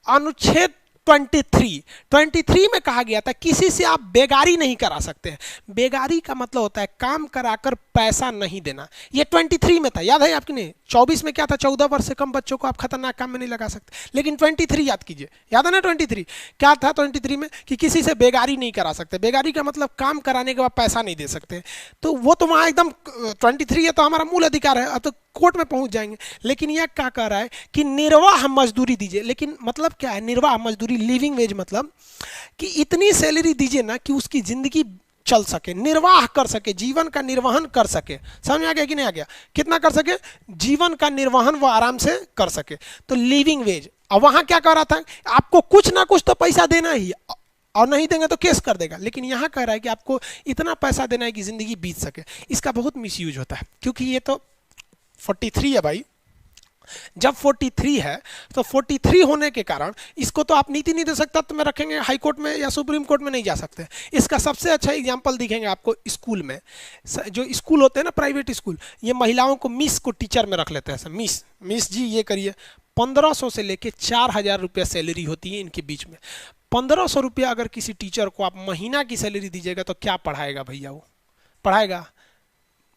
अनुच्छेद 23 में कहा गया था किसी से आप बेगारी नहीं करा सकते हैं। बेगारी का मतलब होता है काम कराकर पैसा नहीं देना। ये 23 में था, याद है आपकी नहीं? 24 में क्या था, 14 वर्ष से कम बच्चों को आप खतरनाक काम में नहीं लगा सकते। लेकिन 23 याद कीजिए, याद है ना 23 क्या था? 23 में कि किसी से बेगारी नहीं करा सकते। बेगारी का मतलब काम कराने के बाद पैसा नहीं दे सकते। तो वो तो वहां एकदम 23 है तो हमारा मूल अधिकार है, अब तो कोर्ट में पहुंच जाएंगे। लेकिन यह क्या कह रहा है कि निर्वाह मजदूरी दीजिए। लेकिन मतलब क्या है निर्वाह मजदूरी, लिविंग वेज मतलब कि इतनी सैलरी दीजिए ना कि उसकी जिंदगी चल सके, निर्वाह कर सके, जीवन का निर्वहन कर सके। समझ में आ गया कि नहीं आ गया? कितना कर सके? जीवन का निर्वहन वो आराम से कर सके, तो लिविंग वेज। अब वहां क्या कह रहा था, आपको कुछ ना कुछ तो पैसा देना ही, और नहीं देंगे तो केस कर देगा। लेकिन यहां कह रहा है कि आपको इतना पैसा देना है कि जिंदगी बीत सके। इसका बहुत मिसयूज होता है, क्योंकि ये तो 43 है भाई। जब 43 है तो 43 होने के कारण इसको तो आप नीति नहीं दे सकता, तो मैं रखेंगे हाई कोर्ट में या सुप्रीम कोर्ट में नहीं जा सकते। इसका सबसे अच्छा एग्जांपल दिखेंगे आपको स्कूल में। जो स्कूल होते हैं ना प्राइवेट स्कूल, ये महिलाओं को मिस को टीचर में रख लेते हैं। मिस मिस जी ये करिए, 1500 से लेके 4000 रुपया सैलरी होती है इनके बीच में। 1500 रुपया अगर किसी टीचर को आप महीना की सैलरी दीजिएगा तो क्या पढ़ाएगा भैया? वो पढ़ाएगा?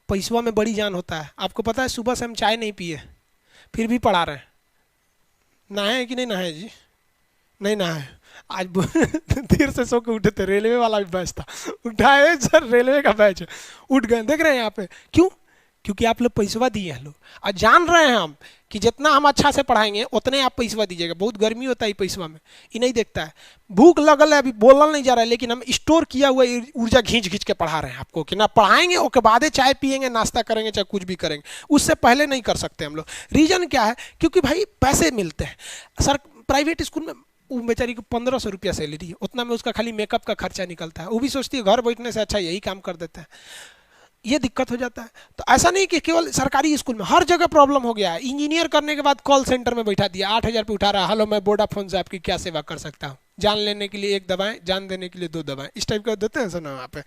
पैसवा में बड़ी जान होता है। आपको पता है सुबह से हम चाय नहीं पिए फिर भी पढ़ा रहे हैं। नहाए कि नहीं नहाए जी? नहीं नहाए। आज देर से सो के उठे थे, रेलवे वाला भी बैच था, उठाए सर रेलवे का बैच, उठ गए। देख रहे हैं यहाँ पे क्यों? क्योंकि आप लोग पैसवा दिए हैं लोग, और जान रहे हैं हम कि जितना हम अच्छा से पढ़ाएंगे उतने आप पैसवा दीजिएगा। बहुत गर्मी होता है पैसवा में, ये नहीं देखता है। भूख लगल है, अभी बोलना नहीं जा रहा है, लेकिन हम स्टोर किया हुआ ऊर्जा खींच खींच के पढ़ा रहे हैं आपको कि ना पढ़ाएंगे उसके बाद चाय पियेंगे, नाश्ता करेंगे, चाहे कुछ भी करेंगे, उससे पहले नहीं कर सकते हम लोग। रीजन क्या है? क्योंकि भाई पैसे मिलते हैं। सर प्राइवेट स्कूल में वो बेचारी को 1500 रुपया सैलरी है, उतना में उसका खाली मेकअप का खर्चा निकलता है। वो भी सोचती है घर बैठने से अच्छा यही काम कर देता है। ये दिक्कत हो जाता है। तो ऐसा नहीं कि केवल सरकारी स्कूल में, हर जगह प्रॉब्लम हो गया है। इंजीनियर करने के बाद कॉल सेंटर में बैठा दिया, 8000 पे उठा रहा, हेलो मैं वोडाफोन से आपकी क्या सेवा कर सकता हूँ, जान लेने के लिए 1 दबाएं, जान देने के लिए 2 दबाएं, इस टाइप का देते हैं सर ना वहाँ पे।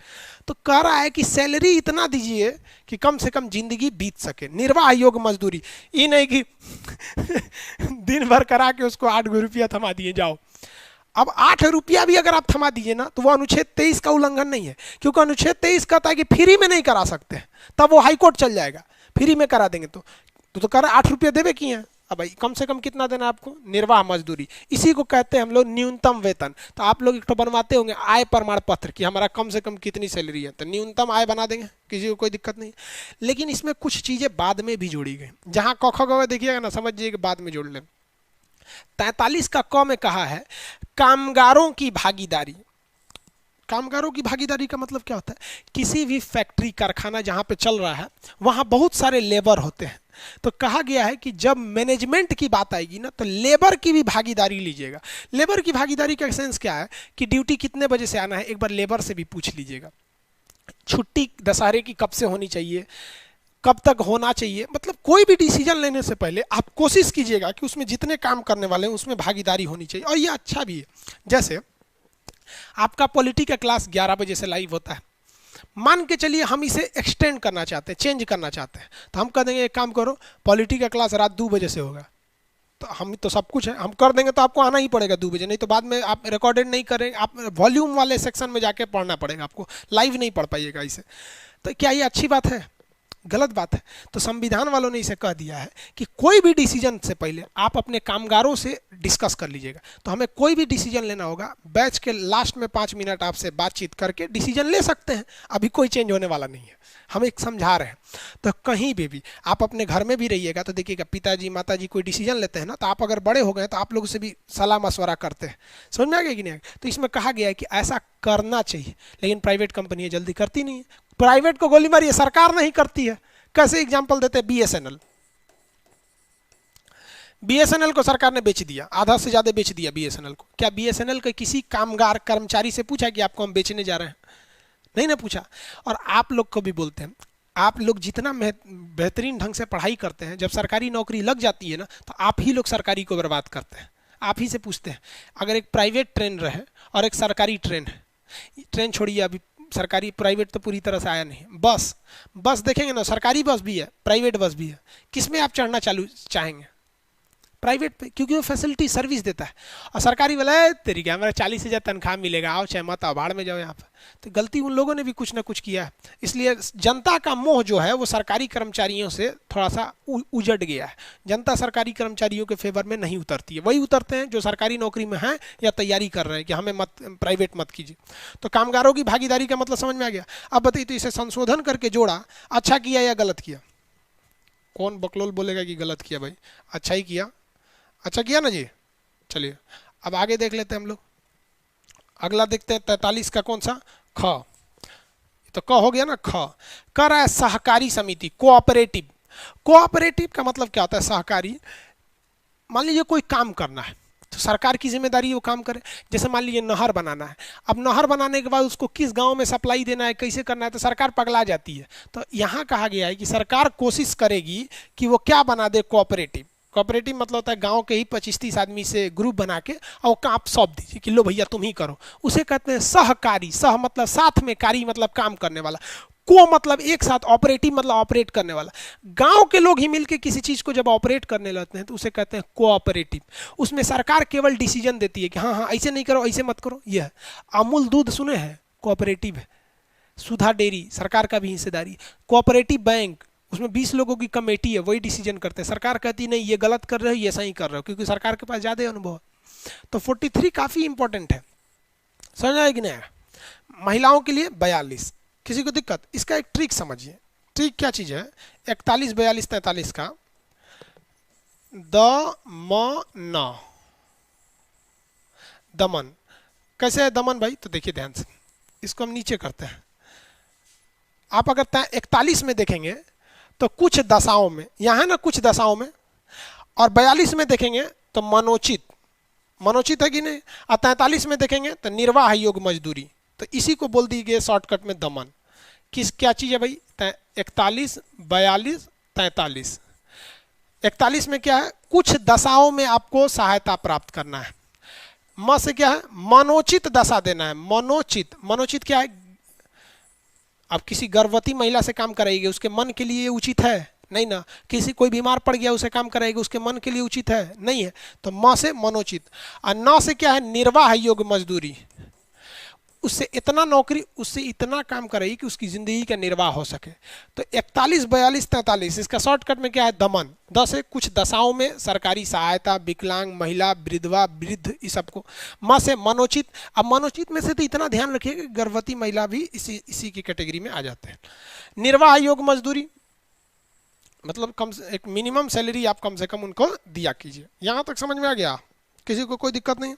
तो कह रहा है कि सैलरी इतना दीजिए कि कम से कम जिंदगी बीत सके। निर्वाह योग मजदूरी, ये नहीं कि दिन भर करा के उसको 8 रुपया थमा दिए जाओ। अब 8 रुपया भी अगर आप थमा दीजिए ना तो वो अनुच्छेद 23 का उल्लंघन नहीं है, क्योंकि अनुच्छेद 23 कहता है कि फ्री में नहीं करा सकते, तब वो हाई कोर्ट चल जाएगा। फ्री में करा देंगे तो कह रहा 8 रुपया देवे किए हैं। अब भाई कम से कम कितना देना आपको? निर्वाह मजदूरी, इसी को कहते हैं हम लोग न्यूनतम वेतन। तो आप लोग एक तो बनवाते होंगे आय प्रमाण पत्र कि हमारा कम से कम कितनी सैलरी है, तो न्यूनतम आय बना देंगे, किसी को कोई दिक्कत नहीं। लेकिन इसमें कुछ चीजें बाद में भी जोड़ी गई, जहां क ख ग देखिएगा ना, समझिए कि बाद में जोड़ लें। 43 का क में कहा है कामगारों की भागीदारी। कामगारों की भागीदारी का मतलब क्या होता है? किसी भी फैक्ट्री कारखाना जहां पे चल रहा है वहां बहुत सारे लेबर होते हैं, तो कहा गया है कि जब मैनेजमेंट की बात आएगी ना तो लेबर की भी भागीदारी लीजिएगा। लेबर की भागीदारी का सेंस क्या है कि ड्यूटी कितने बजे से आना है एक बार लेबर से भी पूछ लीजिएगा। छुट्टी दशहरे की कब से होनी चाहिए, कब तक होना चाहिए, मतलब कोई भी डिसीजन लेने से पहले आप कोशिश कीजिएगा कि उसमें जितने काम करने वाले हैं उसमें भागीदारी होनी चाहिए। और ये अच्छा भी है। जैसे आपका पॉलिटी का क्लास 11 बजे से लाइव होता है, मान के चलिए हम इसे एक्सटेंड करना चाहते हैं, चेंज करना चाहते हैं, तो हम कह देंगे एक काम करो पॉलिटी का क्लास रात 2 बजे से होगा। तो हम तो सब कुछ है, हम कर देंगे, तो आपको आना ही पड़ेगा 2 बजे, नहीं तो बाद में आप रिकॉर्डेड नहीं करेंगे, आप वॉल्यूम वाले सेक्शन में जाके पढ़ना पड़ेगा आपको, लाइव नहीं पढ़ पाइएगा इसे। तो क्या ये अच्छी बात है? गलत बात है। तो संविधान वालों ने इसे कह दिया है कि कोई भी डिसीजन से पहले आप अपने कामगारों से डिस्कस कर लीजिएगा। तो हमें कोई भी डिसीजन लेना होगा, बैच के लास्ट में 5 मिनट आपसे बातचीत करके डिसीजन ले सकते हैं। अभी कोई चेंज होने वाला नहीं है, हम एक समझा रहे हैं। तो कहीं भी आप अपने घर में भी रहिएगा तो देखिएगा पिताजी माताजी कोई डिसीजन लेते हैं ना, तो आप अगर बड़े हो गए तो आप लोगों से भी सलाह मशवरा करते हैं। समझ में आ गया कि नहीं? तो इसमें कहा गया है कि ऐसा करना चाहिए, लेकिन प्राइवेट कंपनियां जल्दी करती नहीं है। प्राइवेट को गोली मारिए, सरकार नहीं करती है। कैसे एग्जाम्पल देते हैं? बीएसएनएल, बीएसएनएल को सरकार ने बेच दिया, आधा से ज्यादा बेच दिया बीएसएनएल को। क्या बीएसएनएल के किसी कामगार कर्मचारी से पूछा कि आपको हम बेचने जा रहे हैं? नहीं ना पूछा। और आप लोग को भी बोलते हैं आप लोग जितना बेहतरीन ढंग से पढ़ाई करते हैं, जब सरकारी नौकरी लग जाती है ना, तो आप ही लोग सरकारी को बर्बाद करते हैं। आप ही से पूछते हैं, अगर एक प्राइवेट ट्रेन रहे और एक सरकारी ट्रेन है, ट्रेन छोड़िए अभी, सरकारी प्राइवेट तो पूरी तरह से आया नहीं, बस बस देखेंगे ना, सरकारी बस भी है प्राइवेट बस भी है, किस में आप चढ़ना चालू चाहेंगे? प्राइवेट पे, क्योंकि वो फैसिलिटी सर्विस देता है। और सरकारी वाला है तेरी क्या, हमारा 40,000 तनख्वाह मिलेगा, आओ चाहे मत आओ, भाड़ में जाओ यहाँ पर। तो गलती उन लोगों ने भी कुछ ना कुछ किया है। इसलिए जनता का मोह जो है वो सरकारी कर्मचारियों से थोड़ा सा उजड़ गया है। जनता सरकारी कर्मचारियों के फेवर में नहीं उतरती है, वही उतरते हैं जो सरकारी नौकरी में हैं या तैयारी कर रहे हैं कि हमें मत, प्राइवेट मत कीजिए। तो कामगारों की भागीदारी का मतलब समझ में आ गया। अब बताइए, तो इसे संशोधन करके जोड़ा, अच्छा किया या गलत किया? कौन बकलोल बोलेगा कि गलत किया? भाई अच्छा ही किया, अच्छा किया ना जी। चलिए अब आगे देख लेते हैं हम लोग। अगला देखते हैं 43 का कौन सा, ख। तो क हो गया ना, ख। कर रहा है सहकारी समिति, कोऑपरेटिव। कोऑपरेटिव का मतलब क्या होता है? सहकारी। मान लीजिए कोई काम करना है तो सरकार की जिम्मेदारी है वो काम करे। जैसे मान लीजिए नहर बनाना है, अब नहर बनाने के बाद उसको किस गांव में सप्लाई देना है, कैसे करना है, तो सरकार पगला जाती है। तो यहाँ कहा गया है कि सरकार कोशिश करेगी कि वो क्या बना दे, कोऑपरेटिव। कोऑपरेटिव मतलब होता है गांव के ही 25-30 आदमी से ग्रुप बना के और वो काम सौंप दीजिए कि लो भैया तुम ही करो। उसे कहते हैं सहकारी। सह मतलब साथ में, कारी मतलब काम करने वाला, को मतलब एक साथ, ऑपरेटिव मतलब ऑपरेट करने वाला। गांव के लोग ही मिलकर किसी चीज को जब ऑपरेट करने लगते हैं तो उसे कहते हैं कोऑपरेटिव। उसमें सरकार केवल डिसीजन देती है कि हाँ हाँ ऐसे नहीं करो, ऐसे मत करो। यह अमूल दूध सुने हैं, कोऑपरेटिव है। सुधा डेयरी, सरकार का भी हिस्सेदारी। कोऑपरेटिव बैंक, उसमें 20 लोगों की कमेटी है, वही डिसीजन करते हैं। सरकार कहती नहीं ये गलत कर रहे हो, ये सही कर रहे हो, क्योंकि सरकार के पास ज़्यादा अनुभव है। तो 43 काफ़ी इंपॉर्टेंट है, समझ आए कि नहीं? महिलाओं के लिए 42। किसी को दिक्कत? इसका एक ट्रिक समझिए। ट्रिक क्या चीज़ है? 41, 42, 43 का द म न, दमन। कैसे है दमन भाई? तो देखिए ध्यान से, इसको हम नीचे करते हैं। आप अगर 41 में देखेंगे तो कुछ दशाओं में, यहाँ है ना कुछ दशाओं में, और 42 में देखेंगे तो मनोचित, मनोचित है कि नहीं। और 43 में देखेंगे तो निर्वाह योग मजदूरी। तो इसी को बोल दी गई शॉर्टकट में दमन। किस क्या चीज़ है भाई? 41, 42, 43। 41 में क्या है? कुछ दशाओं में आपको सहायता प्राप्त करना है। म से क्या है? मनोचित दशा देना है। मनोचित, मनोचित क्या है? अब किसी गर्भवती महिला से काम कराएगी, उसके मन के लिए उचित है? नहीं ना। किसी कोई बीमार पड़ गया उसे काम कराएगी, उसके मन के लिए उचित है? नहीं है। तो म से मनोचित। और न से क्या है? निर्वाह योग मजदूरी। उससे इतना नौकरी, उससे इतना काम कराएगी कि उसकी जिंदगी का निर्वाह हो सके। तो 41, 42, 43 इसका शॉर्टकट में क्या है? दमन। 10 है कुछ दशाओं में सरकारी सहायता, विकलांग महिला, विधवा, वृद्ध, इस सबको। म से मनोचित। अब मनोचित में से तो इतना ध्यान रखिए कि गर्भवती महिला भी इसी की कैटेगरी में आ जाते हैं। निर्वाह योग मजदूरी मतलब कम से एक मिनिमम सैलरी आप कम से कम उनको दिया कीजिए। यहाँ तक समझ में आ गया? किसी को कोई दिक्कत नहीं?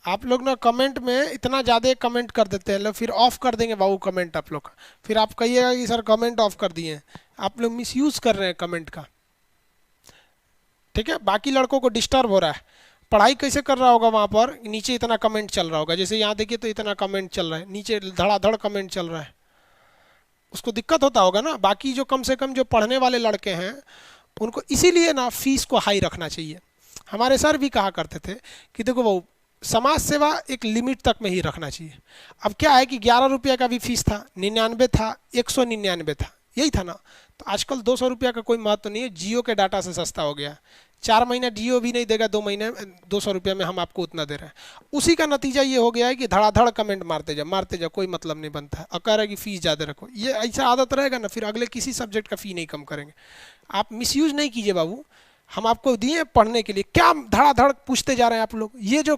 आप लोग ना कमेंट में इतना ज़्यादा कमेंट कर देते हैं, फिर ऑफ कर देंगे बाबू कमेंट आप लोग का। फिर आप कहिएगा कि सर कमेंट ऑफ कर दिए। आप लोग मिसयूज़ कर रहे हैं कमेंट का, ठीक है? बाकी लड़कों को डिस्टर्ब हो रहा है। पढ़ाई कैसे कर रहा होगा वहाँ पर? नीचे इतना कमेंट चल रहा होगा, जैसे यहाँ देखिए तो इतना कमेंट चल रहा है, नीचे धड़ाधड़ कमेंट चल रहा है। उसको दिक्कत होता होगा ना। बाकी जो कम से कम जो पढ़ने वाले लड़के हैं उनको इसीलिए ना फीस को हाई रखना चाहिए। हमारे सर भी कहा करते थे कि देखो वो समाज सेवा एक लिमिट तक में ही रखना चाहिए। अब क्या है कि 11 रुपये का भी फीस था, 99 था, 199 था, यही था ना। तो आजकल 200 रुपया का कोई महत्व नहीं है। जियो के डाटा से सस्ता हो गया। 4 महीना जियो भी नहीं देगा, 2 महीने 200 रुपया में हम आपको उतना दे रहे हैं। उसी का नतीजा ये हो गया है कि धड़ाधड़ कमेंट मारते जा, कोई मतलब नहीं बनता है। और कह रहा है कि फ़ीस ज़्यादा रखो। ये ऐसा आदत रहेगा ना, फिर अगले किसी सब्जेक्ट का फ़ी नहीं कम करेंगे। आप मिसयूज़ नहीं कीजिए बाबू, हम आपको दिए पढ़ने के लिए। क्या धड़ाधड़ पूछते जा रहे हैं आप लोग? ये जो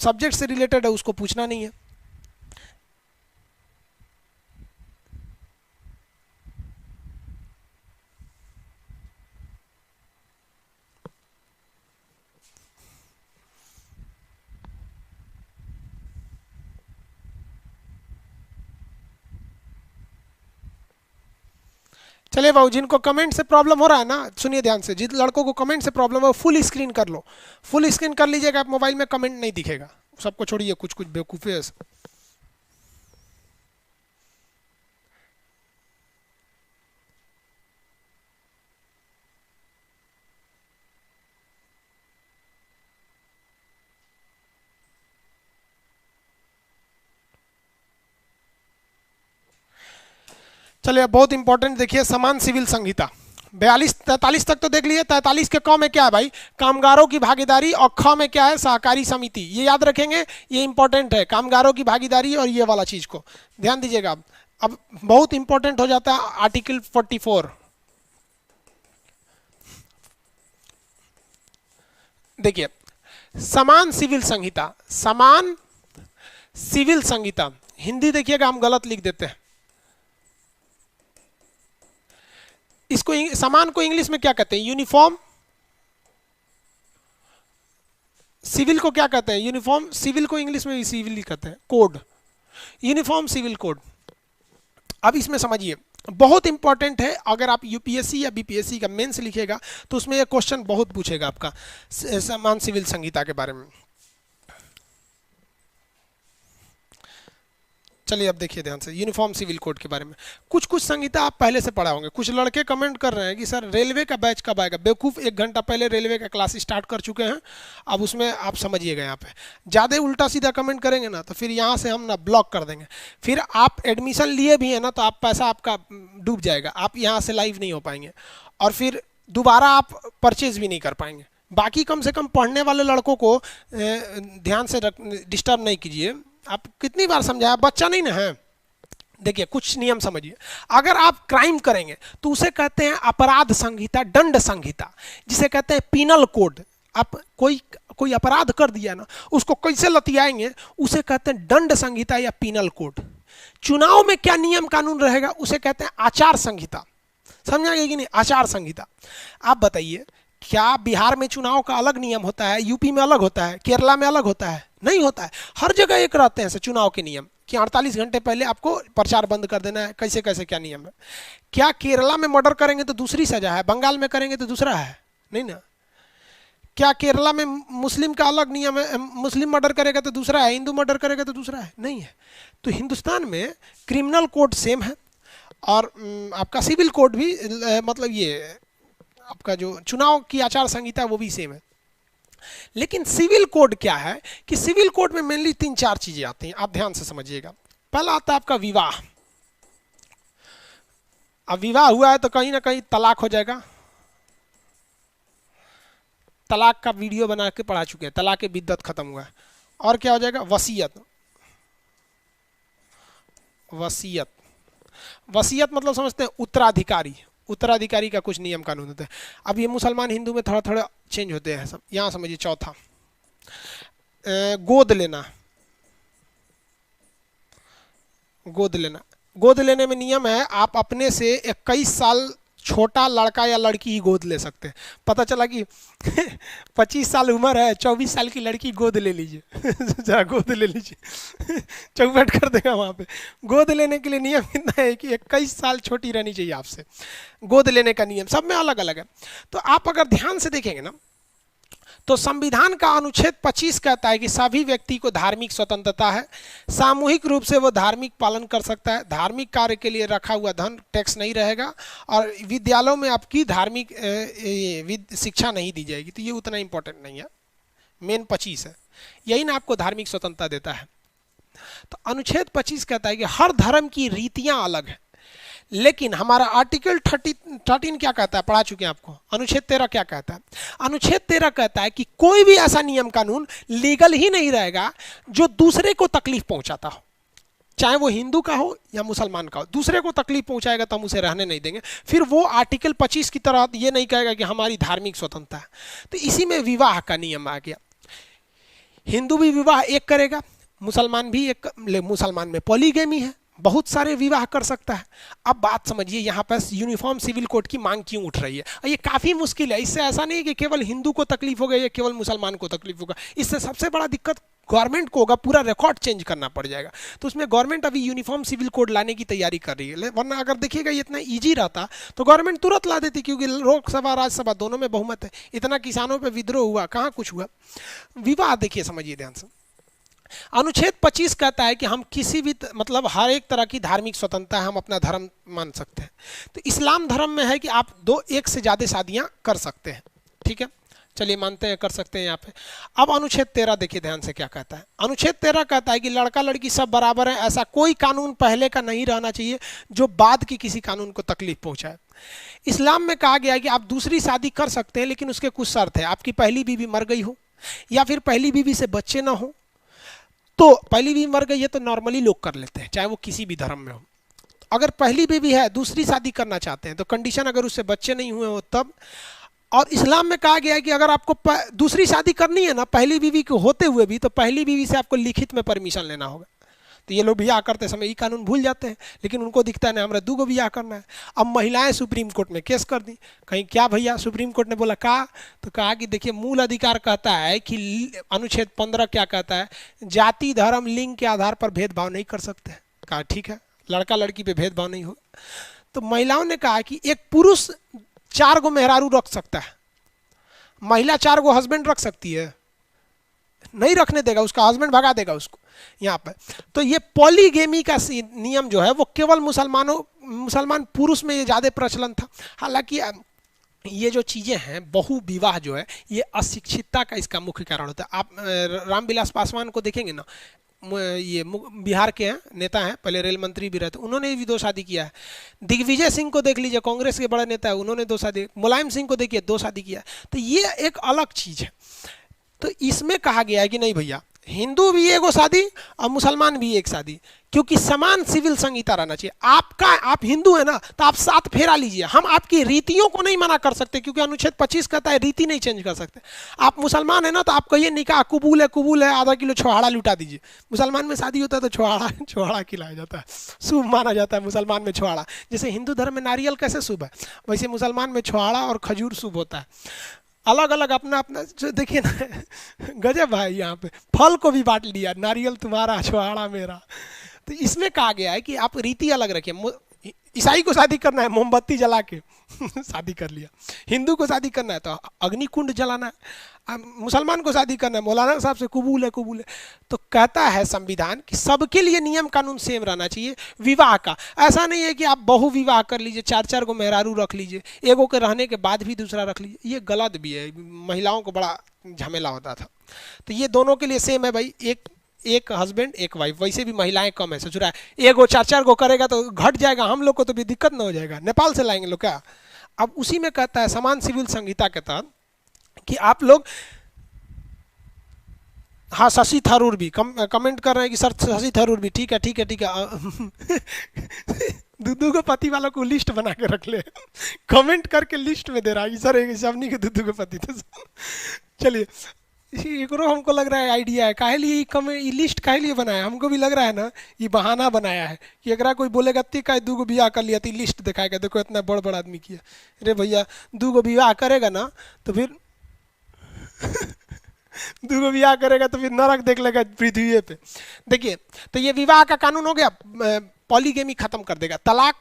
सब्जेक्ट से रिलेटेड है उसको पूछना नहीं है। चलिए बाबू, जिनको कमेंट से प्रॉब्लम हो रहा है ना, सुनिए ध्यान से, जिन लड़कों को कमेंट से प्रॉब्लम है फुल स्क्रीन कर लो, फुल स्क्रीन कर लीजिएगा, आप मोबाइल में कमेंट नहीं दिखेगा, सबको छोड़िए, कुछ कुछ बेवकूफ़ी है। चलिए बहुत इंपॉर्टेंट देखिए, समान सिविल संहिता 42-43 तक तो देख लिए। 43 के क में क्या है भाई, कामगारों की भागीदारी, और ख में क्या है, सहकारी समिति। ये याद रखेंगे, ये इंपॉर्टेंट है, कामगारों की भागीदारी और ये वाला चीज को ध्यान दीजिएगा। अब बहुत इंपॉर्टेंट हो जाता है आर्टिकल 44। देखिए समान सिविल संहिता, समान सिविल संहिता, हिंदी देखिएगा हम गलत लिख देते हैं इसको। समान को इंग्लिश में क्या कहते हैं, यूनिफॉर्म। सिविल को क्या कहते हैं, यूनिफॉर्म। सिविल को इंग्लिश में भी सिविल ही कहते हैं, कोड, यूनिफॉर्म सिविल कोड। अब इसमें समझिए बहुत इंपॉर्टेंट है, अगर आप यूपीएससी या बीपीएससी का मेंस लिखिएगा तो उसमें यह क्वेश्चन बहुत पूछेगा आपका समान सिविल संहिता के बारे में। चलिए अब देखिए ध्यान से, यूनिफॉर्म सिविल कोड के बारे में कुछ कुछ संहिता आप पहले से पढ़ा होंगे। कुछ लड़के कमेंट कर रहे हैं कि सर रेलवे का बैच कब आएगा। बेवकूफ़, 1 घंटा पहले रेलवे का क्लास स्टार्ट कर चुके हैं, अब उसमें आप समझिएगा। यहाँ पे ज़्यादा उल्टा सीधा कमेंट करेंगे ना तो फिर यहाँ से हम ना ब्लॉक कर देंगे, फिर आप एडमिशन लिए भी हैं ना तो आप पैसा आपका डूब जाएगा, आप यहाँ से लाइव नहीं हो पाएंगे और फिर दोबारा आप परचेज भी नहीं कर पाएंगे। बाकी कम से कम पढ़ने वाले लड़कों को ध्यान से डिस्टर्ब नहीं कीजिए। आप कितनी बार समझाया, बच्चा नहीं ना है। देखिए कुछ नियम समझिए, अगर आप क्राइम करेंगे तो उसे कहते हैं अपराध संहिता, दंड संहिता, जिसे कहते हैं पीनल कोड। आप कोई अपराध कर दिया ना, उसको कैसे लतियाएंगे, उसे कहते हैं दंड संहिता या पीनल कोड। चुनाव में क्या नियम कानून रहेगा, उसे कहते हैं आचार संहिता। समझाएंगे कि नहीं, आचार संहिता। आप बताइए, क्या बिहार में चुनाव का अलग नियम होता है, यूपी में अलग होता है, केरला में अलग होता है? नहीं होता है। हर जगह एक रहते हैं चुनाव के नियम कि 48 घंटे पहले आपको प्रचार बंद कर देना है, कैसे कैसे क्या नियम है। क्या केरला में मर्डर करेंगे तो दूसरी सजा है, बंगाल में करेंगे तो दूसरा है? नहीं ना। क्या केरला में मुस्लिम का अलग नियम है, मुस्लिम मर्डर करेगा तो दूसरा है, हिंदू मर्डर करेगा तो दूसरा है? नहीं है। तो हिंदुस्तान में क्रिमिनल कोड सेम है और आपका सिविल कोड भी, मतलब ये आपका जो चुनाव की आचार संहिता वो भी सेम है। लेकिन सिविल कोड क्या है कि सिविल कोड में मेनली 3-4 चीजें आती हैं, आप ध्यान से समझिएगा। पहला आता है आपका विवाह। अब विवाह हुआ है तो कहीं ना कहीं तलाक हो जाएगा। तलाक का वीडियो बना के पढ़ा चुके हैं, तलाक की बिद्दत खत्म हुआ है। और क्या हो जाएगा, वसीयत। वसीयत, वसीयत मतलब समझते हैं उत्तराधिकारी। उत्तराधिकारी का कुछ नियम कानून होते हैं। अब ये मुसलमान हिंदू में थोड़ा थोड़ा चेंज होते हैं सब। यहाँ समझिए चौथा, गोद लेना। गोद लेना, गोद लेने में नियम है, आप अपने से 21 साल छोटा लड़का या लड़की ही गोद ले सकते हैं। पता चला कि 25 साल उम्र है, 24 साल की लड़की गोद ले लीजिए जरा गोद ले लीजिए चौपट कर देगा वहाँ पे। गोद लेने के लिए नियम कितना है कि 21 साल छोटी रहनी चाहिए आपसे। गोद लेने का नियम सब में अलग अलग है। तो आप अगर ध्यान से देखेंगे ना तो संविधान का अनुच्छेद 25 कहता है कि सभी व्यक्ति को धार्मिक स्वतंत्रता है, सामूहिक रूप से वो धार्मिक पालन कर सकता है, धार्मिक कार्य के लिए रखा हुआ धन टैक्स नहीं रहेगा और विद्यालयों में आपकी धार्मिक शिक्षा नहीं दी जाएगी। तो ये उतना इंपॉर्टेंट नहीं है, मेन 25 है, यही ना आपको धार्मिक स्वतंत्रता देता है। तो अनुच्छेद 25 कहता है कि हर धर्म की रीतियां अलग है, लेकिन हमारा आर्टिकल 13 क्या कहता है, पढ़ा चुके हैं आपको। अनुच्छेद 13 क्या कहता है, अनुच्छेद 13 कहता है कि कोई भी ऐसा नियम कानून लीगल ही नहीं रहेगा जो दूसरे को तकलीफ पहुंचाता हो, चाहे वो हिंदू का हो या मुसलमान का हो। दूसरे को तकलीफ पहुंचाएगा तो हम उसे रहने नहीं देंगे। फिर वो आर्टिकल 25 की तरह ये नहीं कहेगा कि हमारी धार्मिक स्वतंत्रता है। तो इसी में विवाह का नियम आ गया। हिंदू भी विवाह एक करेगा, मुसलमान भी एक। मुसलमान में पॉलीगैमी है, बहुत सारे विवाह कर सकता है। अब बात समझिए, यहाँ पर यूनिफॉर्म सिविल कोड की मांग क्यों उठ रही है, और ये काफ़ी मुश्किल है। इससे ऐसा नहीं कि केवल हिंदू को तकलीफ होगा या केवल मुसलमान को तकलीफ होगा, इससे सबसे बड़ा दिक्कत गवर्नमेंट को होगा, पूरा रिकॉर्ड चेंज करना पड़ जाएगा। तो उसमें गवर्नमेंट अभी यूनिफॉर्म सिविल कोड लाने की तैयारी कर रही है, वरना अगर देखिएगा ये इतना ईजी रहता तो गवर्नमेंट तुरंत ला देती, क्योंकि लोकसभा राज्यसभा दोनों में बहुमत है। इतना किसानों पर विद्रोह हुआ, कहाँ कुछ हुआ। विवाह देखिए, समझिए ध्यान से, अनुच्छेद 25 कहता है कि हम किसी भी मतलब हर एक तरह की धार्मिक स्वतंत्रता है, हम अपना धर्म मान सकते हैं। तो इस्लाम धर्म में है कि आप एक से ज़्यादा शादियां कर सकते हैं, ठीक है, चलिए मानते हैं कर सकते हैं यहाँ पे। अब अनुच्छेद 13 देखिए ध्यान से क्या कहता है। अनुच्छेद 13 कहता है कि लड़का लड़की सब बराबर है, ऐसा कोई कानून पहले का नहीं रहना चाहिए जो बाद की किसी कानून को तकलीफ पहुंचाए। इस्लाम में कहा गया है कि आप दूसरी शादी कर सकते हैं, लेकिन उसके कुछ शर्त है। आपकी पहली बीवी मर गई हो, या फिर पहली बीवी से बच्चे ना हो। तो पहली बीवी मर गई है तो नॉर्मली लोग कर लेते हैं, चाहे वो किसी भी धर्म में हो। अगर पहली बीवी है, दूसरी शादी करना चाहते हैं, तो कंडीशन अगर उससे बच्चे नहीं हुए हो तब। और इस्लाम में कहा गया है कि अगर आपको दूसरी शादी करनी है ना पहली बीवी के होते हुए भी, तो पहली बीवी से आपको लिखित में परमिशन लेना होगा। तो ये लोग ब्याह करते समय ये कानून भूल जाते हैं, लेकिन उनको दिखता है ना हमारा 2 ब्याह करना है। अब महिलाएं सुप्रीम कोर्ट में केस कर दी, कहीं क्या भैया, सुप्रीम कोर्ट ने बोला कहा, तो कहा कि देखिए मूल अधिकार कहता है कि अनुच्छेद 15 क्या कहता है, जाति धर्म लिंग के आधार पर भेदभाव नहीं कर सकते। कहा ठीक है, लड़का लड़की पे भेदभाव नहीं होगा। तो महिलाओं ने कहा कि एक पुरुष 4 मेहरारू रख सकता है, महिला 4 हस्बैंड रख सकती है? नहीं रखने देगा, उसका हस्बैंड भगा देगा उसको यहाँ पर। तो ये पॉलीगेमी का नियम जो है वो केवल मुसलमान पुरुष में ये ज़्यादा प्रचलन था। हालांकि ये जो चीज़ें हैं, बहु विवाह जो है, ये अशिक्षितता का इसका मुख्य कारण होता है। आप रामविलास पासवान को देखेंगे ना, ये बिहार के हैं, नेता हैं, पहले रेल मंत्री भी रहे थे, उन्होंने भी 2 शादी किया है। दिग्विजय सिंह को देख लीजिए, कांग्रेस के बड़े नेता है, उन्होंने 2 शादी। मुलायम सिंह को देखिए 2 शादी किया। तो ये एक अलग चीज़ है। तो इसमें कहा गया है कि नहीं भैया, हिंदू भी एगो शादी और मुसलमान भी एक शादी, क्योंकि समान सिविल संहिता रहना चाहिए। आप हिंदू है ना, तो आप 7 फेरा लीजिए, हम आपकी रीतियों को नहीं मना कर सकते, क्योंकि अनुच्छेद 25 कहता है रीति नहीं चेंज कर सकते। आप मुसलमान है ना, तो आप कहिए निकाह कबूल है, आधा किलो छोहाड़ा लुटा दीजिए। मुसलमान में शादी होता है तो छोहाड़ा खिलाया जाता है, शुभ माना जाता है मुसलमान में छोहाड़ा। जैसे हिंदू धर्म में नारियल कैसे शुभ है, वैसे मुसलमान में छोहाड़ा और खजूर शुभ होता है। अलग अलग अपना अपना जो देखिए ना, गजब भाई, यहाँ पे फल को भी बांट लिया, नारियल तुम्हारा छोहाड़ा मेरा। तो इसमें कहा गया है कि आप रीति अलग रखिए। ईसाई को शादी करना है मोमबत्ती जला के शादी कर लिया, हिंदू को शादी करना है तो अग्निकुंड जलाना है, मुसलमान को शादी करना है मौलाना साहब से कबूल है। तो कहता है संविधान कि सबके लिए नियम कानून सेम रहना चाहिए। विवाह का ऐसा नहीं है कि आप बहु विवाह कर लीजिए, 4 को मेहरारू रख लीजिए, एगो के रहने के बाद भी दूसरा रख लीजिए, ये गलत भी है, महिलाओं को बड़ा झमेला होता था। तो ये दोनों के लिए सेम है भाई, एक हस्बैंड एक वाइफ। वैसे भी महिलाएं कम है, सोच रहा है एगो 4 को करेगा तो घट जाएगा, हम लोग को तो भी दिक्कत ना हो जाएगा, नेपाल से लाएंगे लोग क्या। अब उसी में कहता है समान सिविल संहिता के तहत कि आप लोग, हाँ शशि थरूर भी कमेंट कर रहे हैं कि सर शशि थरूर भी, ठीक है दूधू को पति वालों को लिस्ट बना के रख ले कमेंट करके लिस्ट में दे रहा है सर सबनी के दूधू के पति थे। चलिए एक हमको लग रहा है आइडिया है, काहे लिए ये लिस्ट काहे लिए बनाया, हमको भी लग रहा है ना ये बहाना बनाया है कि अगर कोई बोलेगा ती का 2 बियाह कर लिया तो लिस्ट दिखाएगा, देखो इतना बड़ आदमी किया। अरे भैया 2 बियाह करेगा ना तो फिर 2 बियाह करेगा तो फिर नरक देख लेगा पृथ्वी पे। देखिए तो ये विवाह का कानून हो गया, पॉलीगेमी खत्म कर देगा। तलाक,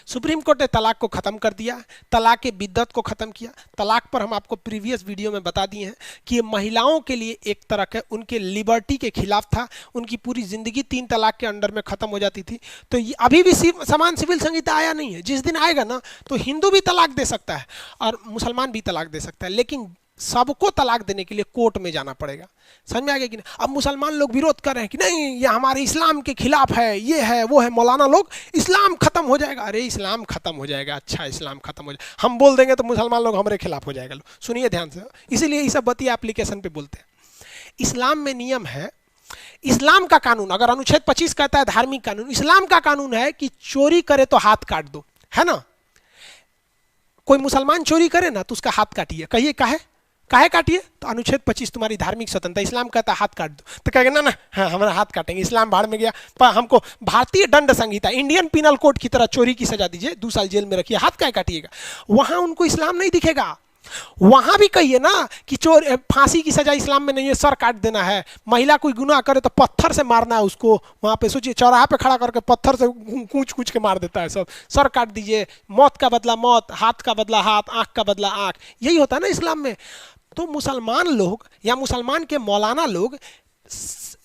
सुप्रीम कोर्ट ने तलाक को खत्म कर दिया, तलाक के बिद्दत को खत्म किया। तलाक पर हम आपको प्रीवियस वीडियो में बता दिए हैं कि ये महिलाओं के लिए एक तरह के उनके लिबर्टी के खिलाफ था, उनकी पूरी जिंदगी 3 तलाक के अंडर में खत्म हो जाती थी। तो ये अभी भी समान सिविल संहिता आया नहीं है, जिस दिन आएगा ना तो हिंदू भी तलाक दे सकता है और मुसलमान भी तलाक दे सकता है, लेकिन सबको तलाक देने के लिए कोर्ट में जाना पड़ेगा। समझ में आ गया कि नहीं। अब मुसलमान लोग विरोध कर रहे हैं कि नहीं ये हमारे इस्लाम के खिलाफ है, ये है वो है, मौलाना लोग इस्लाम खत्म हो जाएगा। अरे इस्लाम खत्म हो जाएगा, अच्छा इस्लाम खत्म हो जाएगा, हम बोल देंगे तो मुसलमान लोग हमारे खिलाफ हो जाएगा। सुनिए ध्यान से, इसीलिए ये सब बतिया एप्लीकेशन पे बोलते हैं। इस्लाम में नियम है, इस्लाम का कानून, अगर अनुच्छेद 25 कहता है धार्मिक कानून, इस्लाम का कानून है कि चोरी करे तो हाथ काट दो, है ना। कोई मुसलमान चोरी करे ना तो उसका हाथ काटिए, कहिए काहे, काहे काटिए? तो अनुच्छेद 25 तुम्हारी धार्मिक स्वतंत्रता, इस्लाम कहता है हाथ काट दो, तो कहेंगे ना ना हाँ हमारा हाथ काटेंगे, इस्लाम भाड़ में गया, पर हमको भारतीय दंड संहिता इंडियन पिनल कोड की तरह चोरी की सजा दीजिए, 2 साल जेल में रखिए, हाथ काहे काटिएगा? वहां उनको इस्लाम नहीं दिखेगा। वहां भी कहिए ना कि चोर फांसी की सजा इस्लाम में नहीं है, सर काट देना है, महिला कोई गुनाह करे तो पत्थर से मारना है उसको, वहां पे सोचिए चौराहा पे खड़ा करके पत्थर से कूच कूच के मार देता है सब, सर काट दीजिए, मौत का बदला मौत, हाथ का बदला हाथ, आंख का बदला आंख, यही होता है ना इस्लाम में। तो मुसलमान लोग या मुसलमान के मौलाना लोग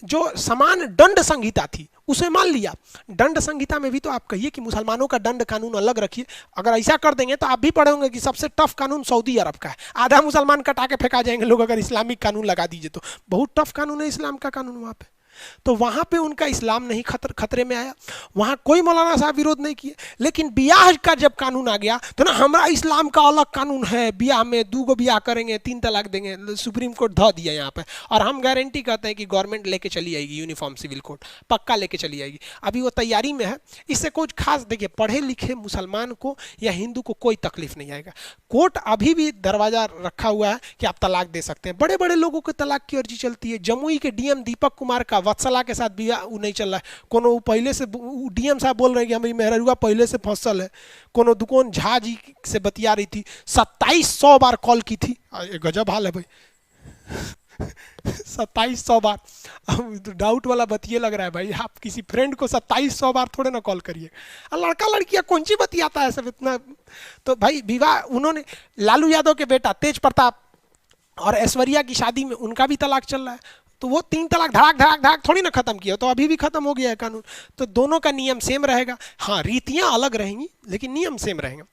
जो समान दंड संहिता थी उसे मान लिया। दंड संहिता में भी तो आप कहिए कि मुसलमानों का दंड कानून अलग रखिए, अगर ऐसा कर देंगे तो आप भी पढ़े होंगे कि सबसे टफ कानून सऊदी अरब का है, आधा मुसलमान कटा के फेंका जाएंगे लोग अगर इस्लामिक कानून लगा दीजिए तो, बहुत टफ कानून है इस्लाम का कानून वहाँ पे। तो वहाँ पे उनका इस्लाम नहीं खतरे में आया, वहाँ कोई मौलाना साहब विरोध नहीं किए। लेकिन ब्याह का जब कानून आ गया तो ना हमारा इस्लाम का अलग कानून है, ब्याह में 2 ब्याह करेंगे 3 तलाक देंगे, सुप्रीम कोर्ट धो दिया यहाँ पे, और हम गारंटी कहते हैं कि गवर्नमेंट लेके चली आएगी यूनिफॉर्म सिविल कोड, पक्का लेके चली आएगी, अभी वो तैयारी में है। इससे कुछ खास देखिए, पढ़े लिखे मुसलमान को या हिंदू को कोई तकलीफ नहीं आएगा। कोर्ट अभी भी दरवाजा रखा हुआ है कि आप तलाक दे सकते हैं, बड़े बड़े लोगों को तलाक की अर्जी चलती है। जमुई के डीएम दीपक कुमार का वत्सला के साथ भी नहीं चल रहा है, कोनो पहले से डीएम साहब बोल रहे हैं कि हमारी मेहरुआ पहले से फसल है, कोनो दुकान झा जी से बतिया रही थी, 2700 बार कॉल की थी, गजब हाल है भाई 2700 बार, डाउट वाला बतिये लग रहा है भाई, आप किसी फ्रेंड को 2700 बार थोड़े ना कॉल करिए, लड़का लड़कियां कौन सी बतियाता है सब इतना। तो भाई विवाह उन्होंने लालू यादव के बेटा तेज प्रताप और ऐश्वर्या की शादी में उनका भी तलाक चल रहा है, तो वो 3 तलाक धड़ाक धड़ाक धड़ाक थोड़ी ना खत्म किया, तो अभी भी खत्म हो गया है कानून। तो दोनों का नियम सेम रहेगा, हाँ रीतियां अलग रहेंगी लेकिन नियम सेम रहेंगे।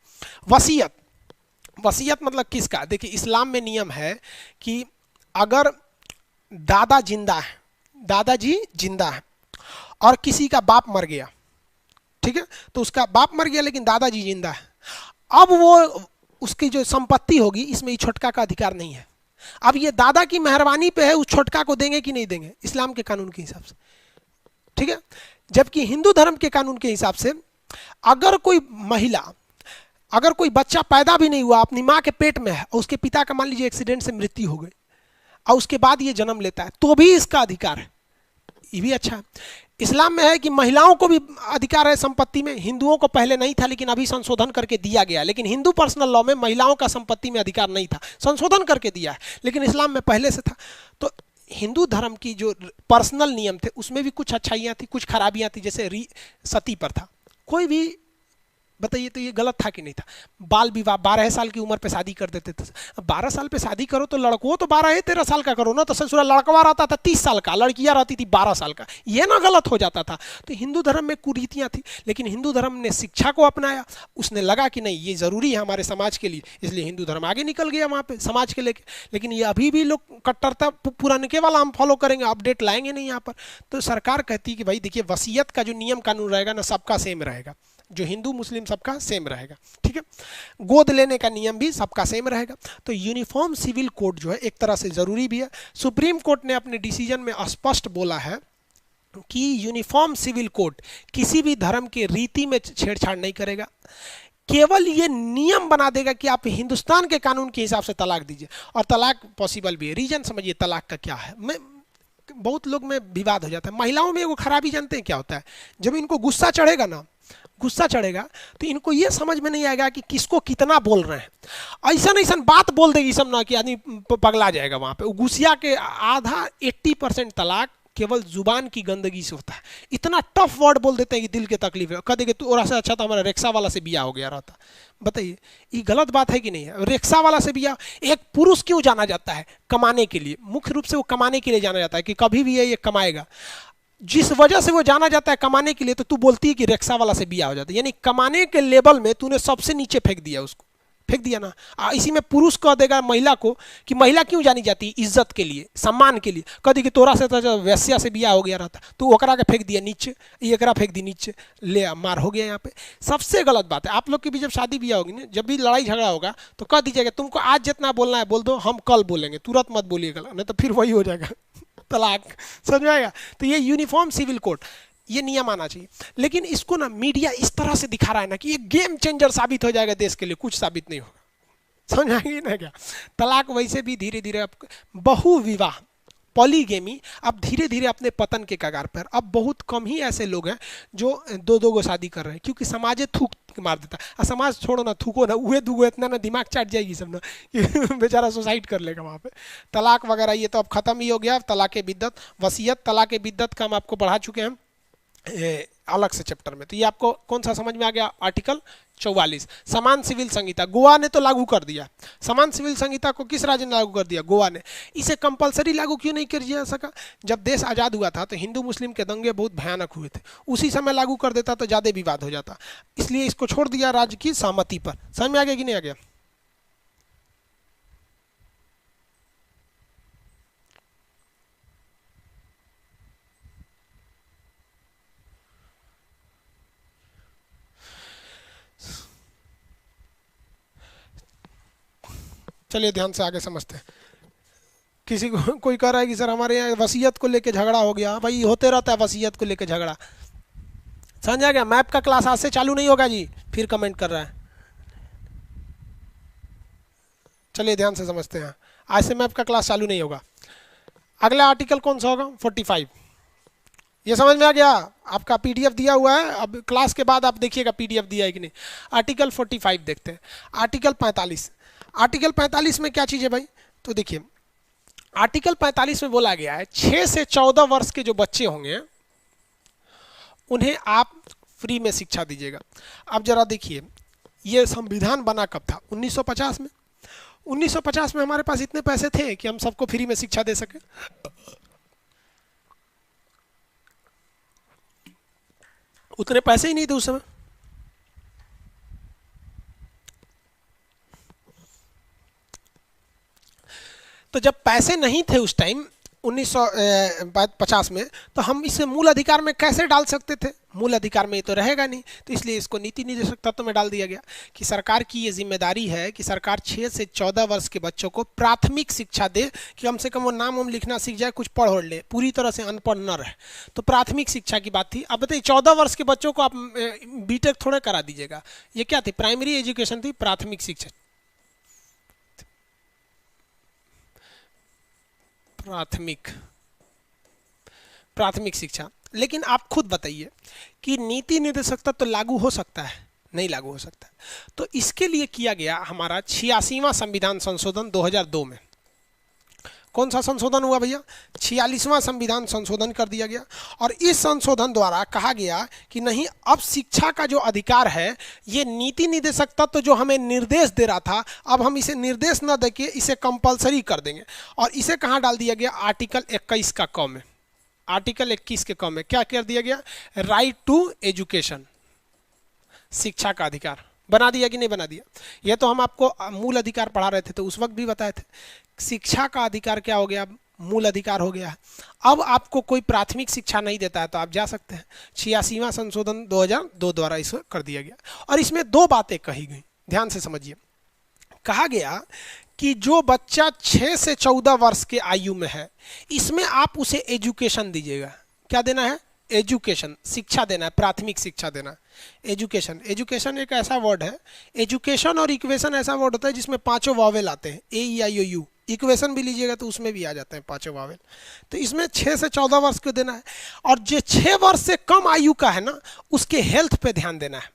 वसीयत, वसीयत मतलब किसका? देखिए इस्लाम में नियम है कि अगर दादा जिंदा है, दादाजी जिंदा है और किसी का बाप मर गया, ठीक है, तो उसका बाप मर गया लेकिन दादाजी जिंदा है, अब वो उसकी जो संपत्ति होगी इसमें ये छोटका का अधिकार नहीं है। अब ये दादा की मेहरबानी पे है, उस छोटका को देंगे कि नहीं देंगे इस्लाम के कानून के हिसाब से, ठीक है। जबकि हिंदू धर्म के कानून के हिसाब से अगर कोई महिला, अगर कोई बच्चा पैदा भी नहीं हुआ, अपनी माँ के पेट में है और उसके पिता का मान लीजिए एक्सीडेंट से मृत्यु हो गई और उसके बाद ये जन्म लेता है, तो भी इसका अधिकार है, ये भी अच्छा है। इस्लाम में है कि महिलाओं को भी अधिकार है संपत्ति में, हिंदुओं को पहले नहीं था लेकिन अभी संशोधन करके दिया गया, लेकिन हिंदू पर्सनल लॉ में महिलाओं का संपत्ति में अधिकार नहीं था, संशोधन करके दिया है, लेकिन इस्लाम में पहले से था। तो हिंदू धर्म की जो पर्सनल नियम थे उसमें भी कुछ अच्छाइयाँ थी, कुछ खराबियाँ थी, जैसे सती प्रथा, कोई भी बताइए तो ये गलत था कि नहीं था? बाल विवाह, 12 साल की उम्र पे शादी कर देते थे, 12 साल पे शादी करो तो लड़कों तो 12-13 साल का करो ना, तो ससुरा लड़कवा रहता था 30 साल का, लड़कियां रहती थी 12 साल का, ये ना गलत हो जाता था। तो हिंदू धर्म में कुरीतियां थी, लेकिन हिंदू धर्म ने शिक्षा को अपनाया, उसने लगा कि नहीं ये ज़रूरी है हमारे समाज के लिए, इसलिए हिंदू धर्म आगे निकल गया वहाँ पर समाज के लेके। लेकिन ये अभी भी लोग कट्टरता पुराने वाला हम फॉलो करेंगे, अपडेट लाएंगे नहीं यहाँ पर। तो सरकार कहती है कि भाई देखिए वसीयत का जो नियम कानून रहेगा ना सबका सेम रहेगा, जो हिंदू मुस्लिम सबका सेम रहेगा, ठीक है। गोद लेने का नियम भी सबका सेम रहेगा। तो यूनिफॉर्म सिविल कोड जो है एक तरह से ज़रूरी भी है। सुप्रीम कोर्ट ने अपने डिसीजन में स्पष्ट बोला है कि यूनिफॉर्म सिविल कोड किसी भी धर्म के रीति में छेड़छाड़ नहीं करेगा, केवल ये नियम बना देगा कि आप हिंदुस्तान के कानून के हिसाब से तलाक दीजिए, और तलाक पॉसिबल भी है। रीजन समझिए तलाक का क्या है, मैं बहुत लोग में विवाद हो जाता है। महिलाओं में वो खराबी जानते हैं क्या होता है, जब इनको गुस्सा चढ़ेगा ना, गुस्सा चढ़ेगा तो इनको ये समझ में नहीं आएगा कि किसको कितना बोल रहे हैं, ऐसा ऐसा बात बोल देगी सब ना कि आदमी पगला जाएगा वहाँ पे। गुस्सिया के आधा 80% तलाक केवल जुबान की गंदगी से होता है। इतना टफ वर्ड बोल देते हैं कि दिल के तकलीफ है, कह देंगे तो और अच्छा तो हमारा रिक्शा वाला से बिया हो गया रहता। बताइए ये गलत बात है कि नहीं है? रिक्शा वाला से बिया, एक पुरुष क्यों जाना जाता है? कमाने के लिए, मुख्य रूप से वो कमाने के लिए जाना जाता है कि कभी भी ये कमाएगा। जिस वजह से वो जाना जाता है कमाने के लिए, तो तू बोलती है कि रिक्शा वाला से बिया हो जाता है, यानी कमाने के लेवल में तूने सबसे नीचे फेंक दिया, उसको फेंक दिया ना। इसी में पुरुष कह देगा महिला को कि महिला क्यों जानी जाती है? इज्जत के लिए, सम्मान के लिए। कह दी कि तोरा से तो वैश्या से बिया हो गया रहता, तू ओकरा के फेंक दिया नीचे, एकरा फेंक दी नीचे, ले मार हो गया यहाँ पे। सबसे गलत बात है, आप लोग की भी जब शादी बिया होगी ना, जब भी लड़ाई झगड़ा होगा तो कह दीजिएगा तुमको आज जितना बोलना है बोल दो, हम कल बोलेंगे, तुरंत मत बोलिएगा, नहीं तो फिर वही हो जाएगा तलाक, समझ में आएगा? तो ये यूनिफॉर्म सिविल कोड, ये नियम आना चाहिए। लेकिन इसको ना मीडिया इस तरह से दिखा रहा है ना कि ये गेम चेंजर साबित हो जाएगा देश के लिए, कुछ साबित नहीं होगा। समझ आ गई ना क्या? तलाक वैसे भी धीरे धीरे अब बहु विवाह, पॉलीगेमी अब धीरे धीरे अपने पतन के कगार पर। अब बहुत कम ही ऐसे लोग हैं जो दो दो गो शादी कर रहे हैं, क्योंकि समाजे थूक के मार देता है। समाज छोड़ो ना, थूको ना, उहे दुगो इतना ना दिमाग चाट जाएगी सब ना कि बेचारा सुसाइड कर लेगा वहाँ पे। तलाक वगैरह ये तो अब खत्म ही हो गया। तलाक बिद्दत, वसीयत तलाक बिद्दत का हम आपको पढ़ा चुके हैं अलग से चैप्टर में। तो ये आपको कौन सा समझ में आ गया? आर्टिकल 44। समान सिविल संहिता गोवा ने तो लागू कर दिया। समान सिविल संहिता को किस राज्य ने लागू कर दिया? गोवा ने। इसे कंपलसरी लागू क्यों नहीं किया जा सका? जब देश आज़ाद हुआ था तो हिंदू मुस्लिम के दंगे बहुत भयानक हुए थे, उसी समय लागू कर देता तो ज़्यादा विवाद हो जाता, इसलिए इसको छोड़ दिया राज्य की सहमति पर। समझ में आ गया कि नहीं आ गया? चलिए ध्यान से आगे समझते हैं। किसी को कोई कह रहा है कि सर हमारे यहाँ वसीयत को लेके झगड़ा हो गया। भाई होते रहता है वसीयत को लेके झगड़ा। समझ आ गया? मैप का क्लास आज से चालू नहीं होगा जी, फिर कमेंट कर रहा है। चलिए ध्यान से समझते हैं। आज से मैप का क्लास चालू नहीं होगा। अगला आर्टिकल कौन सा होगा? 45। ये समझ में आ गया? आपका पीडीएफ दिया हुआ है, अब क्लास के बाद आप देखिएगा पीडीएफ दिया है कि नहीं। आर्टिकल 45 देखते हैं। आर्टिकल 45। आर्टिकल 45 में क्या चीज़ है भाई? तो देखिए आर्टिकल 45 में बोला गया है 6 से 14 वर्ष के जो बच्चे होंगे उन्हें आप फ्री में शिक्षा दीजिएगा। अब जरा देखिए ये संविधान बना कब था? 1950 में। 1950 में हमारे पास इतने पैसे थे कि हम सबको फ्री में शिक्षा दे सके? उतने पैसे ही नहीं थे उस समय। तो जब पैसे नहीं थे उस टाइम 1950 में, तो हम इसे मूल अधिकार में कैसे डाल सकते थे? मूल अधिकार में ये तो रहेगा नहीं, तो इसलिए इसको नीति निर्देशक तत्व में डाल दिया गया कि सरकार की ये जिम्मेदारी है कि सरकार 6 से 14 वर्ष के बच्चों को प्राथमिक शिक्षा दे, कि कम से कम वो नाम वाम लिखना सीख जाए, कुछ पढ़ ले, पूरी तरह से अनपढ़ न रहे। तो प्राथमिक शिक्षा की बात थी। अब बताइए 14 वर्ष के बच्चों को आप बीटेक थोड़ा करा दीजिएगा। ये क्या थी? प्राइमरी एजुकेशन थी, प्राथमिक शिक्षा। प्राथमिक शिक्षा। लेकिन आप खुद बताइए कि नीति निर्देशक तत्व तो लागू हो सकता है? नहीं लागू हो सकता। तो इसके लिए किया गया हमारा 86वां संविधान संशोधन 2002 में। कौन सा संशोधन हुआ भैया? 46वां संविधान संशोधन कर दिया गया। और इस संशोधन द्वारा कहा गया कि नहीं, अब शिक्षा का जो अधिकार है ये नीति निर्देशक तत्व जो हमें निर्देश दे रहा था, अब हम इसे निर्देश न देके इसे कंपलसरी कर देंगे। और इसे कहाँ डाल दिया गया? आर्टिकल 21 का क में। आर्टिकल 21 के क में क्या कर दिया गया? राइट टू एजुकेशन, शिक्षा का अधिकार बना दिया कि नहीं बना दिया? ये तो हम आपको मूल अधिकार पढ़ा रहे थे तो उस वक्त भी बताए थे। शिक्षा का अधिकार क्या हो गया? मूल अधिकार हो गया है। अब आपको कोई प्राथमिक शिक्षा नहीं देता है तो आप जा सकते हैं। 86वां संशोधन 2002 द्वारा इसे कर दिया गया। और इसमें दो बातें कही गई, ध्यान से समझिए। कहा गया कि जो बच्चा 6 से 14 वर्ष के आयु में है, इसमें आप उसे एजुकेशन दीजिएगा। क्या देना है? एजुकेशन, शिक्षा देना है, प्राथमिक शिक्षा देना है। एजुकेशन, एजुकेशन एक ऐसा वर्ड है, एजुकेशन और इक्वेशन ऐसा वर्ड होता है जिसमें पांचों वावेल आते हैं, ए ई आई ओ यू। इक्वेशन भी लीजिएगा तो उसमें भी आ जाते हैं पांचों वावेल। तो इसमें 6 से 14 वर्ष को देना है। और जो 6 वर्ष से कम आयु का है ना, उसके हेल्थ पे ध्यान देना है।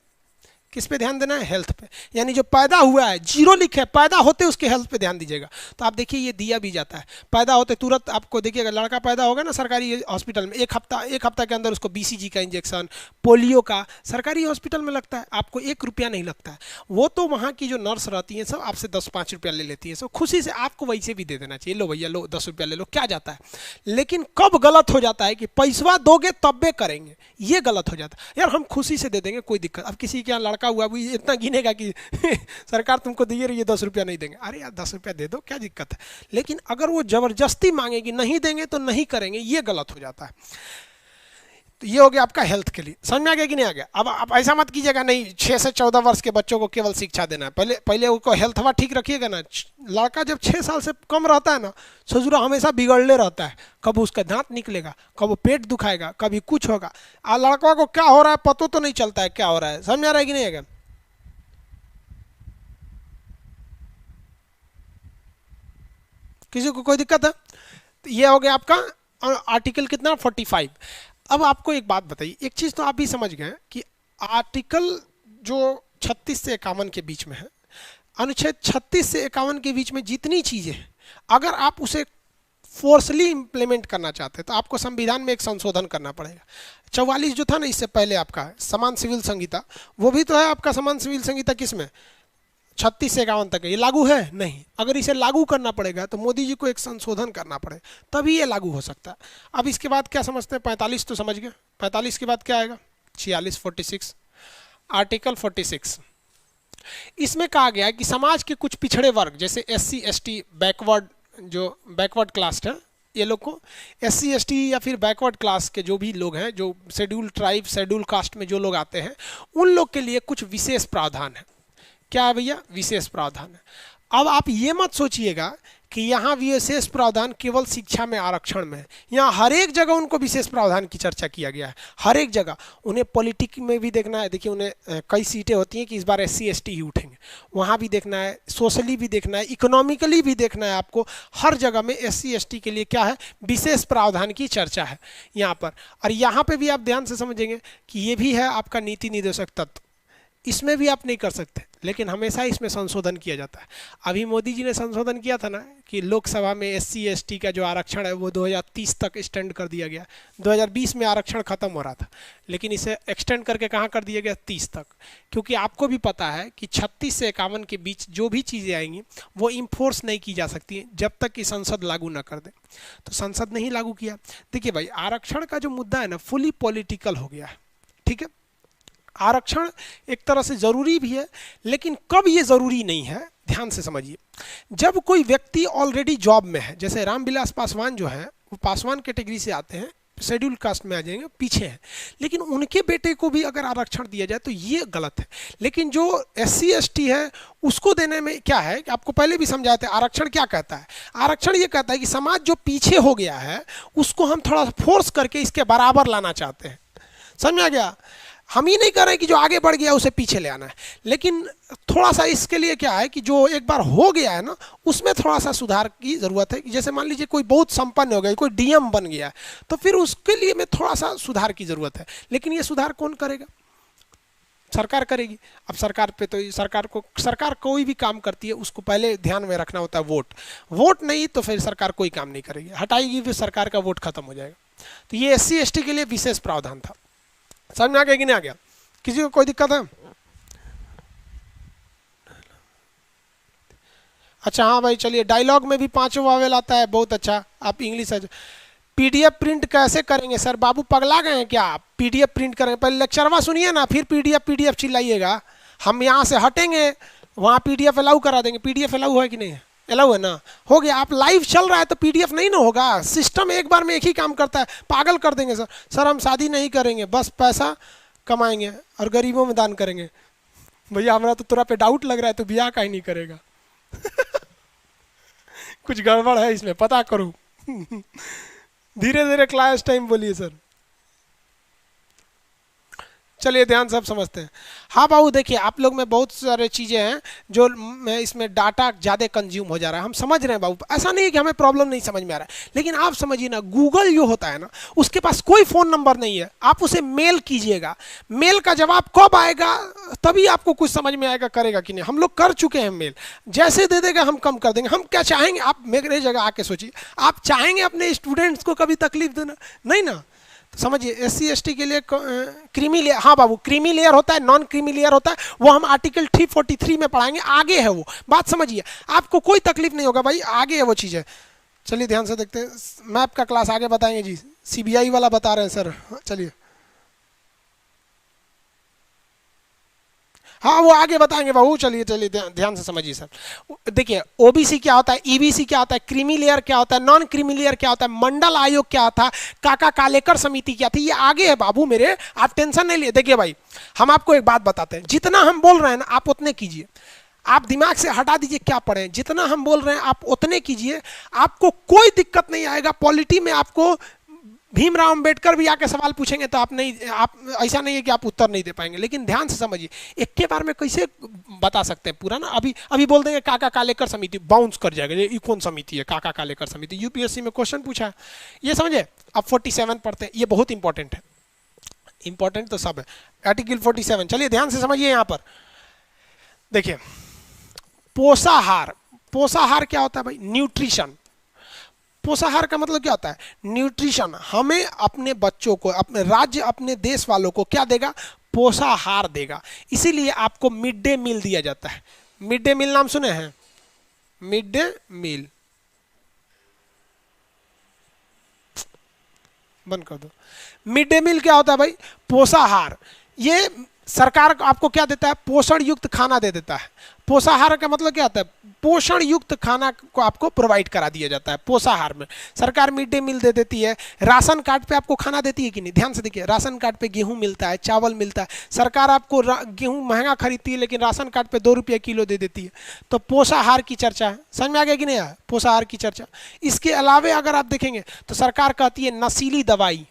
किस पे ध्यान देना है? हेल्थ पे। यानी जो पैदा हुआ है, जीरो लिखे, पैदा होते उसके हेल्थ पे ध्यान दीजिएगा। तो आप देखिए ये दिया भी जाता है, पैदा होते तुरंत आपको देखिएगा, लड़का पैदा होगा ना सरकारी हॉस्पिटल में, एक हफ्ता के अंदर उसको बीसीजी का इंजेक्शन, पोलियो का सरकारी हॉस्पिटल में लगता है, आपको 1 रुपया नहीं लगता है। वो तो वहाँ की जो नर्स रहती हैं सब आपसे 10-5 रुपया ले लेती है, सब खुशी से आपको वैसे भी दे देना चाहिए, लो भैया लो 10 रुपया ले लो, क्या जाता है। लेकिन कब गलत हो जाता है कि पैसा दोगे तब्बे करेंगे, ये गलत हो जाता है। यार हम खुशी से दे देंगे, कोई दिक्कत। अब किसी के यहाँ लड़का हुआ भी इतना गिनेगा कि सरकार तुमको दिए रही है, 10 रुपया नहीं देंगे। अरे यार 10 रुपया दे दो, क्या दिक्कत है। लेकिन अगर वो जबरदस्ती मांगेगी, नहीं देंगे तो नहीं करेंगे, ये गलत हो जाता है। तो ये हो गया आपका हेल्थ के लिए। समझ में आ गया कि नहीं आ गया? अब आप ऐसा मत कीजिएगा नहीं 6 से 14 वर्ष के बच्चों को केवल शिक्षा देना है, पहले उनको हेल्थवा ठीक रखिएगा ना। लड़का जब 6 साल से कम रहता है ना, ससुरा हमेशा बिगड़ले रहता है, कब उसका दांत निकलेगा, कब वो पेट दुखाएगा, कभी कुछ होगा। लड़का को क्या हो रहा है पता तो नहीं चलता है क्या हो रहा है। समझ आ रहा है कि नहीं आएगा? किसी को कोई दिक्कत है? तो ये हो गया आपका आर्टिकल कितना 45। अब आपको एक बात बताइए, एक चीज़ तो आप भी समझ गए कि आर्टिकल जो 36 से 51 के बीच में है, अनुच्छेद 36 से 51 के बीच में जितनी चीज़ें हैं, अगर आप उसे फोर्सली इम्प्लीमेंट करना चाहते हैं तो आपको संविधान में एक संशोधन करना पड़ेगा। 44 जो था ना इससे पहले आपका समान सिविल संहिता, वो भी तो है आपका समान सिविल संहिता किस में 36 से 51 तक है, ये लागू है नहीं। अगर इसे लागू करना पड़ेगा तो मोदी जी को एक संशोधन करना पड़ेगा तभी ये लागू हो सकता है। अब इसके बाद क्या समझते हैं? 45 तो समझ गए, 45 के बाद क्या आएगा? 46 46 आर्टिकल 46। इसमें कहा गया है कि समाज के कुछ पिछड़े वर्ग जैसे SC ST बैकवर्ड, जो बैकवर्ड क्लास है, ये लोग को SC ST या फिर बैकवर्ड क्लास के जो भी लोग हैं, जो शेड्यूल ट्राइब शेड्यूल कास्ट में जो लोग आते हैं, उन लोग के लिए कुछ विशेष प्रावधान है। क्या है भैया? विशेष प्रावधान है। अब आप ये मत सोचिएगा कि यहाँ विशेष प्रावधान केवल शिक्षा में आरक्षण में है, यहाँ हर एक जगह उनको विशेष प्रावधान की चर्चा किया गया है, हर एक जगह। उन्हें पॉलिटिक्स में भी देखना है, देखिए उन्हें कई सीटें होती हैं कि इस बार SC ST ही उठेंगे, वहाँ भी देखना है, सोशली भी देखना है, इकोनॉमिकली भी देखना है आपको। हर जगह में SC ST के लिए क्या है? विशेष प्रावधान की चर्चा है यहाँ पर। और यहाँ पर भी आप ध्यान से समझेंगे कि ये भी है आपका नीति निर्देशक तत्व, इसमें भी आप नहीं कर सकते, लेकिन हमेशा इसमें संशोधन किया जाता है। अभी मोदी जी ने संशोधन किया था ना कि लोकसभा में SC ST का जो आरक्षण है वो 2030 तक एक्सटेंड कर दिया गया। 2020 में आरक्षण खत्म हो रहा था, लेकिन इसे एक्सटेंड करके कहाँ कर दिया गया? 30 तक। क्योंकि आपको भी पता है कि 36 से 51 के बीच जो भी चीज़ें आएंगी वो इम्फोर्स नहीं की जा सकती जब तक कि संसद लागू ना कर दे। तो संसद ने ही लागू किया। देखिए भाई, आरक्षण का जो मुद्दा है ना फुली पॉलिटिकल हो गया है, ठीक है। आरक्षण एक तरह से ज़रूरी भी है, लेकिन कब ये ज़रूरी नहीं है ध्यान से समझिए। जब कोई व्यक्ति ऑलरेडी जॉब में है, जैसे रामविलास पासवान जो है वो पासवान कैटेगरी से आते हैं, शेड्यूल कास्ट में आ जाएंगे, पीछे हैं, लेकिन उनके बेटे को भी अगर आरक्षण दिया जाए तो ये गलत है। लेकिन जो SC ST है उसको देने में क्या है कि आपको पहले भी समझाया था, आरक्षण क्या कहता है? आरक्षण ये कहता है कि समाज जो पीछे हो गया है उसको हम थोड़ा फोर्स करके इसके बराबर लाना चाहते हैं। समझ में आ गया? हम ही नहीं कर रहे कि जो आगे बढ़ गया उसे पीछे ले आना है, लेकिन थोड़ा सा इसके लिए क्या है कि जो एक बार हो गया है ना उसमें थोड़ा सा सुधार की ज़रूरत है। जैसे मान लीजिए कोई बहुत संपन्न हो गया, कोई DM बन गया है, तो फिर उसके लिए में थोड़ा सा सुधार की ज़रूरत है। लेकिन ये सुधार कौन करेगा? सरकार करेगी। अब सरकार पे तो सरकार कोई भी काम करती है उसको पहले ध्यान में रखना होता है वोट नहीं तो फिर सरकार कोई काम नहीं करेगी, हटाएगी, फिर सरकार का वोट खत्म हो जाएगा। तो ये SC ST के लिए विशेष प्रावधान था। समझ में आ गया कि नहीं आ गया? किसी को कोई दिक्कत है? अच्छा हाँ भाई, चलिए डायलॉग में भी 5 वावेल आता है, बहुत अच्छा। आप इंग्लिश PDF प्रिंट कैसे करेंगे सर? बाबू पगला गए हैं क्या? आप PDF प्रिंट करेंगे? पहले लेक्चरवा सुनिए ना, फिर PDF चिल्लाइएगा। हम यहाँ से हटेंगे, वहाँ PDF अलाउ करा देंगे। PDF अलाउ है कि नहीं है? अलाउ है ना? हो गया। आप लाइव चल रहा है तो PDF नहीं ना होगा। सिस्टम एक बार में एक ही काम करता है, पागल कर देंगे सर हम शादी नहीं करेंगे, बस पैसा कमाएंगे और गरीबों में दान करेंगे। भैया हमारा तो थोड़ा पे डाउट लग रहा है, तो ब्याह का ही नहीं करेगा। कुछ गड़बड़ है इसमें, पता करो। धीरे धीरे क्लास टाइम बोलिए सर। चलिए ध्यान से आप समझते हैं। हाँ बाबू देखिए, आप लोग में बहुत सारे चीज़ें हैं जो इसमें डाटा ज़्यादा कंज्यूम हो जा रहा है, हम समझ रहे हैं बाबू। ऐसा नहीं है कि हमें प्रॉब्लम नहीं समझ में आ रहा है, लेकिन आप समझिए ना, गूगल जो होता है ना उसके पास कोई फ़ोन नंबर नहीं है। आप उसे मेल कीजिएगा, मेल का जवाब कब आएगा तभी आपको कुछ समझ में आएगा करेगा कि नहीं। हम लोग कर चुके हैं मेल, जैसे दे देगा हम कम कर देंगे। हम क्या चाहेंगे? आप मेरे जगह आके सोचिए, आप चाहेंगे अपने स्टूडेंट्स को कभी तकलीफ देना? नहीं ना। तो समझिए SC ST के लिए क्रीमी लेयर, हाँ बाबू क्रीमी लेयर होता है, नॉन क्रीमी लेयर होता है, वो हम आर्टिकल 343 में पढ़ाएंगे, आगे है वो बात, समझिए। आपको कोई तकलीफ नहीं होगा भाई, आगे है वो चीज़ें। चलिए ध्यान से देखते हैं, मैप का क्लास आगे बताएंगे जी, CBI वाला बता रहे हैं सर। चलिए हाँ वो आगे बताएंगे बाबू। चलिए चलिए ध्यान से समझिए सर। देखिए OBC क्या होता है, EBC क्या होता है, क्रीमी लेयर क्या होता है, नॉन क्रीमी लेयर क्या होता है, मंडल आयोग क्या था, काका कालेकर समिति क्या थी, ये आगे है बाबू मेरे, आप टेंशन नहीं लिए। देखिए भाई, हम आपको एक बात बताते हैं, जितना हम बोल रहे हैं ना आप उतने कीजिए। आप दिमाग से हटा दीजिए क्या पढ़े, जितना हम बोल रहे हैं आप उतने कीजिए, आपको कोई दिक्कत नहीं आएगा। पॉलिटी में आपको भीमराव अंबेडकर भी आके सवाल पूछेंगे तो आप नहीं, आप ऐसा नहीं है कि आप उत्तर नहीं दे पाएंगे, लेकिन ध्यान से समझिए, एक के बार में कैसे बता सकते हैं पूरा ना। अभी अभी बोल देंगे काका कालेकर समिति, बाउंस कर जाएगा, ये कौन समिति है काका कालेकर समिति, यूपीएससी में क्वेश्चन पूछा है, ये समझे। अब 47 पढ़ते हैं, ये बहुत इंपॉर्टेंट है, इंपॉर्टेंट तो सब है। आर्टिकल 47, चलिए ध्यान से समझिए। यहाँ पर देखिए, पोषाहार, पोषाहार क्या होता है भाई? न्यूट्रिशन। पोषाहार का मतलब क्या होता है? न्यूट्रिशन। हमें अपने बच्चों को, अपने राज्य, अपने देश वालों को क्या देगा? पोषाहार देगा। इसीलिए आपको मिड डे मील दिया जाता है। मिड डे मील नाम सुने हैं? मिड डे मील, बंद कर दो। मिड डे मील क्या होता है भाई? पोषाहार। ये सरकार आपको क्या देता है? पोषण युक्त खाना दे देता है। पोषाहार का मतलब क्या होता है? पोषण युक्त खाना को आपको प्रोवाइड करा दिया जाता है। पोषाहार में सरकार मिड डे मील दे देती है। राशन कार्ड पे आपको खाना देती है कि नहीं? ध्यान से देखिए, राशन कार्ड पे गेहूं मिलता है, चावल मिलता है। सरकार आपको गेहूं महंगा खरीदती है, लेकिन राशन कार्ड पे 2 रुपये किलो दे देती है। तो पोषाहार की चर्चा है, समझ में आ गया कि नहीं आया? पोषाहार की चर्चा। इसके अलावे अगर आप देखेंगे तो सरकार कहती है नशीली दवाई,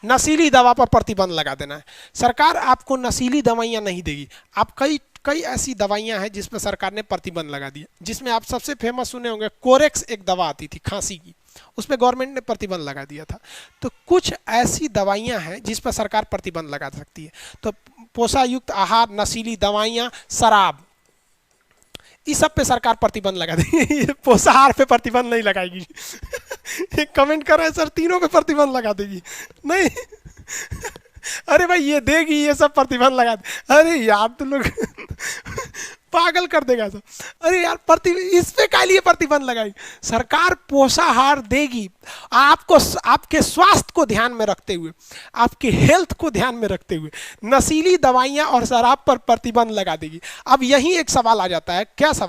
नशीली दवा पर प्रतिबंध लगा देना है। सरकार आपको नशीली दवाइयां नहीं देगी। आप कई कई ऐसी दवाइयां हैं जिस पर सरकार ने प्रतिबंध लगा दिया, जिसमें आप सबसे फेमस सुने होंगे कोरेक्स, एक दवा आती थी खांसी की, उस पर गवर्नमेंट ने प्रतिबंध लगा दिया था। तो कुछ ऐसी दवाइयां हैं जिस पर सरकार प्रतिबंध लगा सकती है। तो पोषायुक्त आहार, नशीली दवाइयां, शराब, इस सब पे सरकार प्रतिबंध लगा देगी। पोषाहार पे प्रतिबंध नहीं लगाएगी। एक कमेंट कर रहे हैं सर तीनों पे प्रतिबंध लगा देगी, नहीं। अरे भाई ये देगी, ये सब प्रतिबंध लगा दे। अरे यार तुम लोग पागल कर देगा सब। अरे यार इस पे क्या लिए प्रतिबंध लगाएगी? सरकार पोषाहार देगी आपको, आपके स्वास्थ्य को ध्यान में रखते हुए, आपके हेल्थ को ध्यान में रखते हुए नशीली दवाइयां और शराब पर प्रतिबंध लगा देगी। अब यही एक सवाल आ जाता है, क्या सवाल?